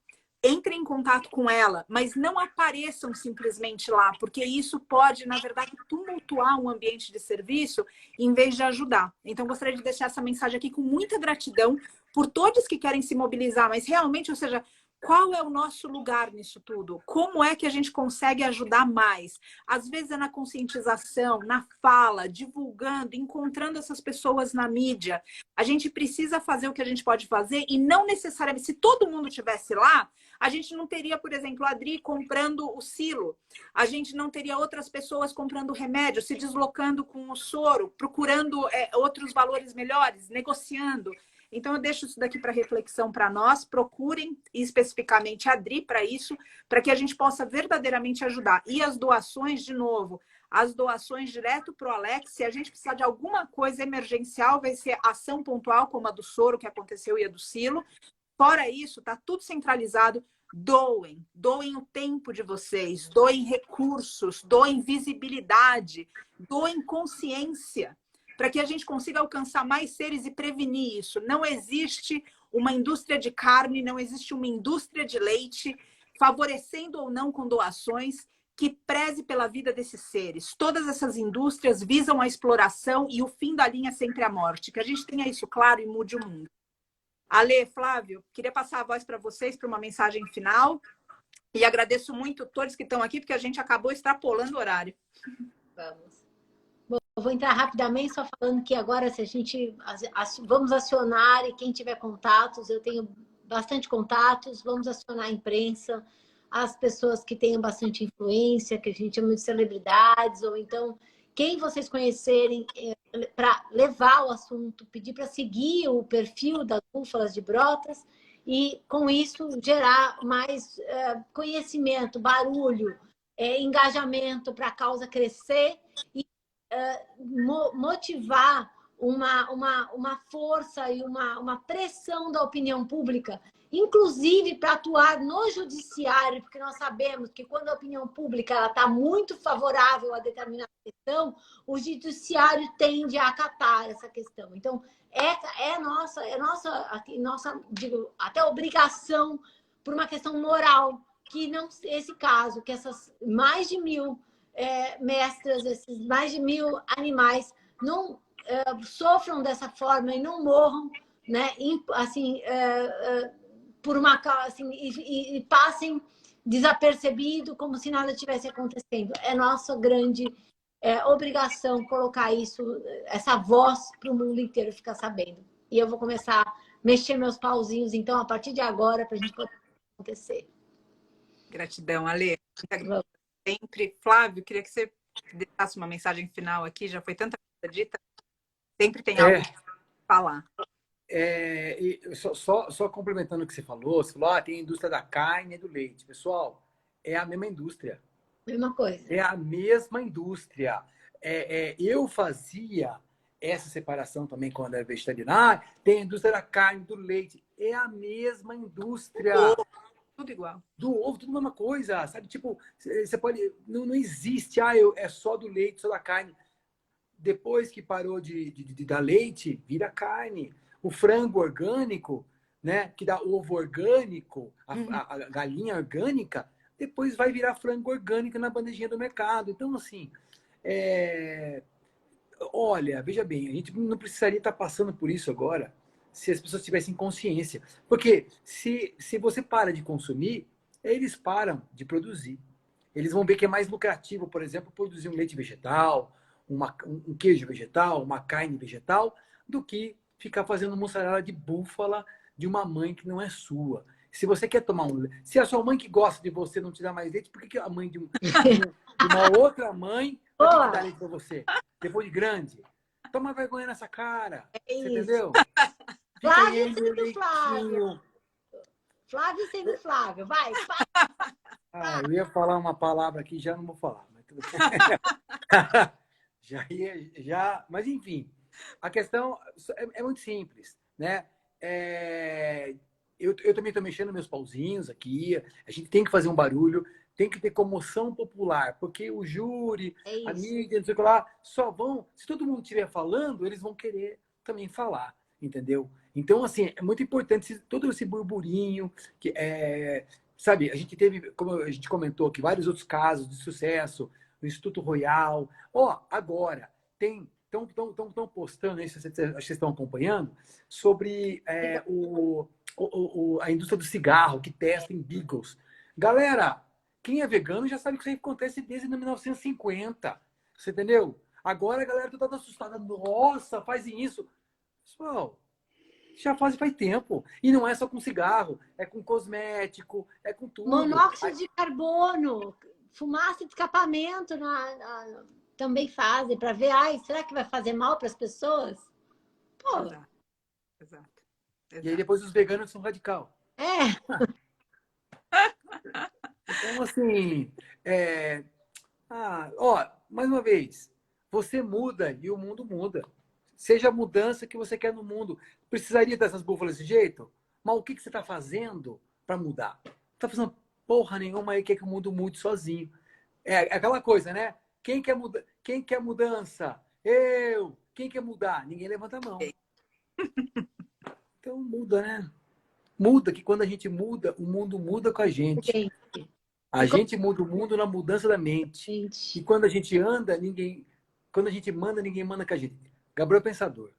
Entrem em contato com ela, mas não apareçam simplesmente lá, porque isso pode, na verdade, tumultuar um ambiente de serviço em vez de ajudar. Então, gostaria de deixar essa mensagem aqui com muita gratidão por todos que querem se mobilizar, mas realmente, ou seja, qual é o nosso lugar nisso tudo? Como é que a gente consegue ajudar mais? Às vezes é na conscientização, na fala, divulgando, encontrando essas pessoas na mídia. A gente precisa fazer o que a gente pode fazer e não necessariamente, se todo mundo estivesse lá, a gente não teria, por exemplo, a Adri comprando o silo. A gente não teria outras pessoas comprando remédio, se deslocando com o soro, procurando outros valores melhores, negociando. Então, eu deixo isso daqui para reflexão para nós. Procurem especificamente a Dri para isso, para que a gente possa verdadeiramente ajudar. E as doações, de novo, as doações direto para o Alex, se a gente precisar de alguma coisa emergencial, vai ser ação pontual, como a do soro que aconteceu e a do Silo. Fora isso, está tudo centralizado. Doem o tempo de vocês, doem recursos, doem visibilidade, doem consciência, para que a gente consiga alcançar mais seres e prevenir isso. Não existe uma indústria de carne, não existe uma indústria de leite, favorecendo ou não com doações, que preze pela vida desses seres. Todas essas indústrias visam a exploração e o fim da linha é sempre a morte. Que a gente tenha isso claro e mude o mundo. Ale, Flávio, queria passar a voz para vocês para uma mensagem final. E agradeço muito todos que estão aqui, porque a gente acabou extrapolando o horário. Vamos. Bom, eu vou entrar rapidamente, só falando que agora se a gente vamos acionar, e quem tiver contatos, eu tenho bastante contatos, vamos acionar a imprensa, as pessoas que tenham bastante influência, que a gente chama de celebridades, ou então quem vocês conhecerem, para levar o assunto, pedir para seguir o perfil das búfalas de Brotas e, com isso, gerar mais conhecimento, barulho, engajamento para a causa crescer e motivar uma força e uma pressão da opinião pública, inclusive para atuar no judiciário, porque nós sabemos que quando a opinião pública está muito favorável a determinada questão, o judiciário tende a acatar essa questão. Então, é nossa, digo, até obrigação por uma questão moral, que não esse caso, que essas mais de 1000 mestras, esses mais de 1000 animais não sofram dessa forma e não morram, né? Assim, por uma assim, e passem desapercebido, como se nada tivesse acontecendo. É nossa grande obrigação colocar isso, essa voz para o mundo inteiro ficar sabendo. E eu vou começar a mexer meus pauzinhos, então, a partir de agora, para a gente poder acontecer. Gratidão, Ale. Sempre. Flávio, queria que você deixasse uma mensagem final aqui, já foi tanta coisa dita. Sempre tem algo para falar. Só complementando o que você falou, tem a indústria da carne e do leite. Pessoal, é a mesma indústria. Mesma coisa. É a mesma indústria. Eu fazia essa separação também quando era vegetariano. Tem a indústria da carne e do leite. É a mesma indústria. Tudo igual. Do ovo, tudo a mesma coisa, sabe? Tipo, você pode... Não existe, é só do leite, só da carne. Depois que parou de dar leite, vira carne. O frango orgânico, né? Que dá ovo orgânico, a galinha orgânica, depois vai virar frango orgânico na bandejinha do mercado. Então, assim, olha, veja bem, a gente não precisaria estar passando por isso agora se as pessoas tivessem consciência. Porque se você para de consumir, eles param de produzir. Eles vão ver que é mais lucrativo, por exemplo, produzir um leite vegetal, um queijo vegetal, uma carne vegetal, do que ficar fazendo mussarela de búfala de uma mãe que não é sua. Se você quer tomar se a sua mãe que gosta de você não te dá mais leite, por que a mãe de uma outra mãe vai ter que dar leite para você? Depois de grande. Toma vergonha nessa cara. Você entendeu? Flávio sendo Flávio. Flávio sendo Flávio. Vai. Eu ia falar uma palavra aqui, já não vou falar. Mas tudo bem. Mas, enfim, a questão é muito simples, né? Eu também estou mexendo meus pauzinhos aqui. A gente tem que fazer um barulho, tem que ter comoção popular, porque o júri, a mídia, não sei o que lá, só vão... Se todo mundo estiver falando, eles vão querer também falar, entendeu? Então, assim, é muito importante todo esse burburinho, sabe, a gente teve, como a gente comentou aqui, vários outros casos de sucesso, no Instituto Royal. Agora, estão postando, acho que vocês estão acompanhando, sobre a indústria do cigarro, que testa em Beagles. Galera, quem é vegano já sabe que isso aí acontece desde 1950. Você entendeu? Agora a galera tá toda assustada. Nossa, fazem isso. Pessoal, já faz tempo. E não é só com cigarro, é com cosmético, é com tudo. Monóxido de carbono, fumaça de escapamento também fazem, para ver, será que vai fazer mal para as pessoas? Pô. Exato. E aí depois os veganos são radical. É, Então, assim, mais uma vez, você muda e o mundo muda. Seja a mudança que você quer no mundo. Precisaria dessas búfalas desse jeito? Mas o que você está fazendo para mudar? Não está fazendo porra nenhuma aí, quer que o mundo mude sozinho. É aquela coisa, né? Quem quer mudança? Eu. Quem quer mudar? Ninguém levanta a mão. Então muda, né? Muda, que quando a gente muda, o mundo muda com a gente. gente. A gente muda o mundo na mudança da mente. E quando a gente anda, quando a gente manda, ninguém manda com a gente. Gabriel Pensador.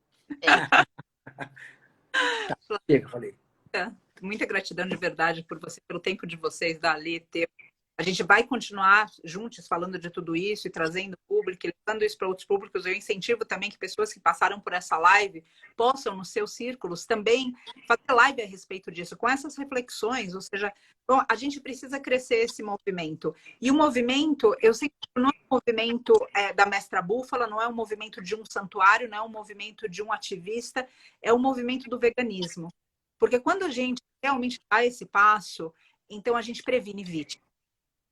Chega, falei. Muita gratidão de verdade por você, pelo tempo de vocês, Dali, ter. A gente vai continuar juntos falando de tudo isso e trazendo público, e levando isso para outros públicos. Eu incentivo também que pessoas que passaram por essa live possam, nos seus círculos, também fazer live a respeito disso, com essas reflexões. Ou seja, bom, a gente precisa crescer esse movimento. E o movimento, eu sei que não é um movimento da Mestra Búfala, não é um movimento de um santuário, não é um movimento de um ativista, é um movimento do veganismo. Porque quando a gente realmente dá esse passo, então a gente previne vítimas.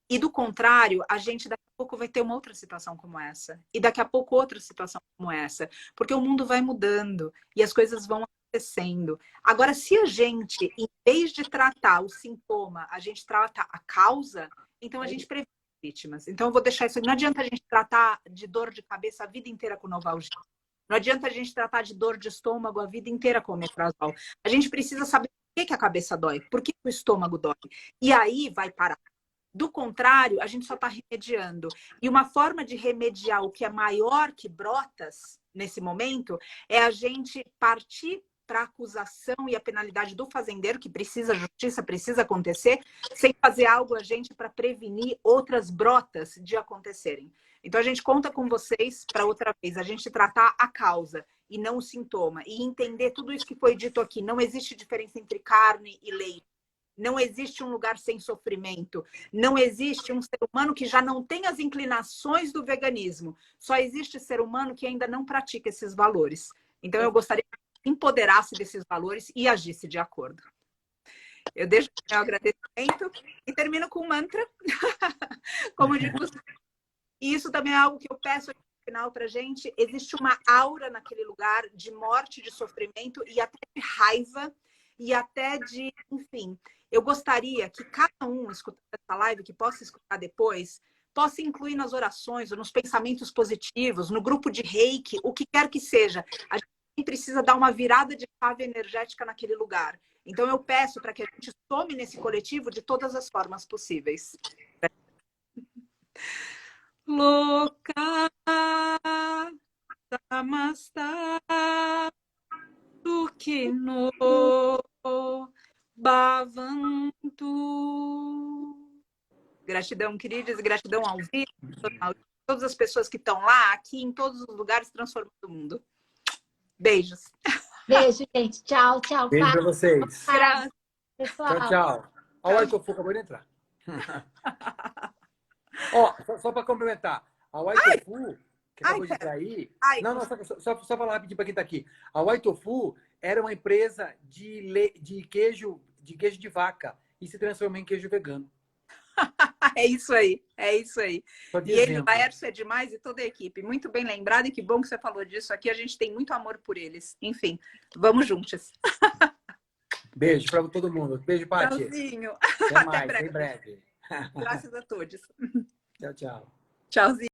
E do contrário, a gente daqui a pouco vai ter uma outra situação como essa. E daqui a pouco outra situação como essa. Porque o mundo vai mudando e as coisas vão acontecendo. Agora, se a gente, em vez de tratar o sintoma, a gente trata a causa, então a gente previne vítimas. Então eu vou deixar isso. Não adianta a gente tratar de dor de cabeça a vida inteira com Novalgia. Não adianta a gente tratar de dor de estômago a vida inteira com omeprazol. A gente precisa saber por que a cabeça dói, por que o estômago dói. E aí vai parar. Do contrário, a gente só está remediando. E uma forma de remediar o que é maior que brotas, nesse momento, é a gente partir para a acusação e a penalidade do fazendeiro, que precisa, a justiça precisa acontecer, sem fazer algo a gente para prevenir outras brotas de acontecerem. Então, a gente conta com vocês para outra vez, a gente tratar a causa e não o sintoma. E entender tudo isso que foi dito aqui. Não existe diferença entre carne e leite. Não existe um lugar sem sofrimento. Não existe um ser humano que já não tem as inclinações do veganismo. Só existe ser humano que ainda não pratica esses valores. Então, eu gostaria que empoderasse desses valores e agisse de acordo. Eu deixo o meu agradecimento e termino com um mantra. Como de costume. E isso também é algo que eu peço aqui no final para a gente. Existe uma aura naquele lugar de morte, de sofrimento e até de raiva e até de, enfim... Eu gostaria que cada um, escutando essa live, que possa escutar depois, possa incluir nas orações, ou nos pensamentos positivos, no grupo de reiki, o que quer que seja. A gente precisa dar uma virada de chave energética naquele lugar. Então, eu peço para que a gente some nesse coletivo de todas as formas possíveis. Loka Samasta Sukhino Bhavantu. Gratidão, queridos, gratidão ao vivo, a todas as pessoas que estão lá, aqui, em todos os lugares, transformando o mundo. Beijos. Beijo, gente. Tchau, tchau. Beijo para vocês. Paz, pessoal. Tchau, tchau. Olha o Aitofu, acabou de entrar. Ó, só para complementar. A Aitofu, que acabou de entrar aí... Não, só falar rapidinho para quem está aqui. A Aitofu era uma empresa de queijo de vaca e se transformou em queijo vegano. É isso aí, é isso aí. E ele, o Laércio é demais e toda a equipe. Muito bem lembrado e que bom que você falou disso aqui. A gente tem muito amor por eles. Enfim, vamos juntos. Beijo para todo mundo. Beijo, Paty. Tchauzinho. Até mais, em breve. Graças a todos. Tchau, tchau. Tchauzinho.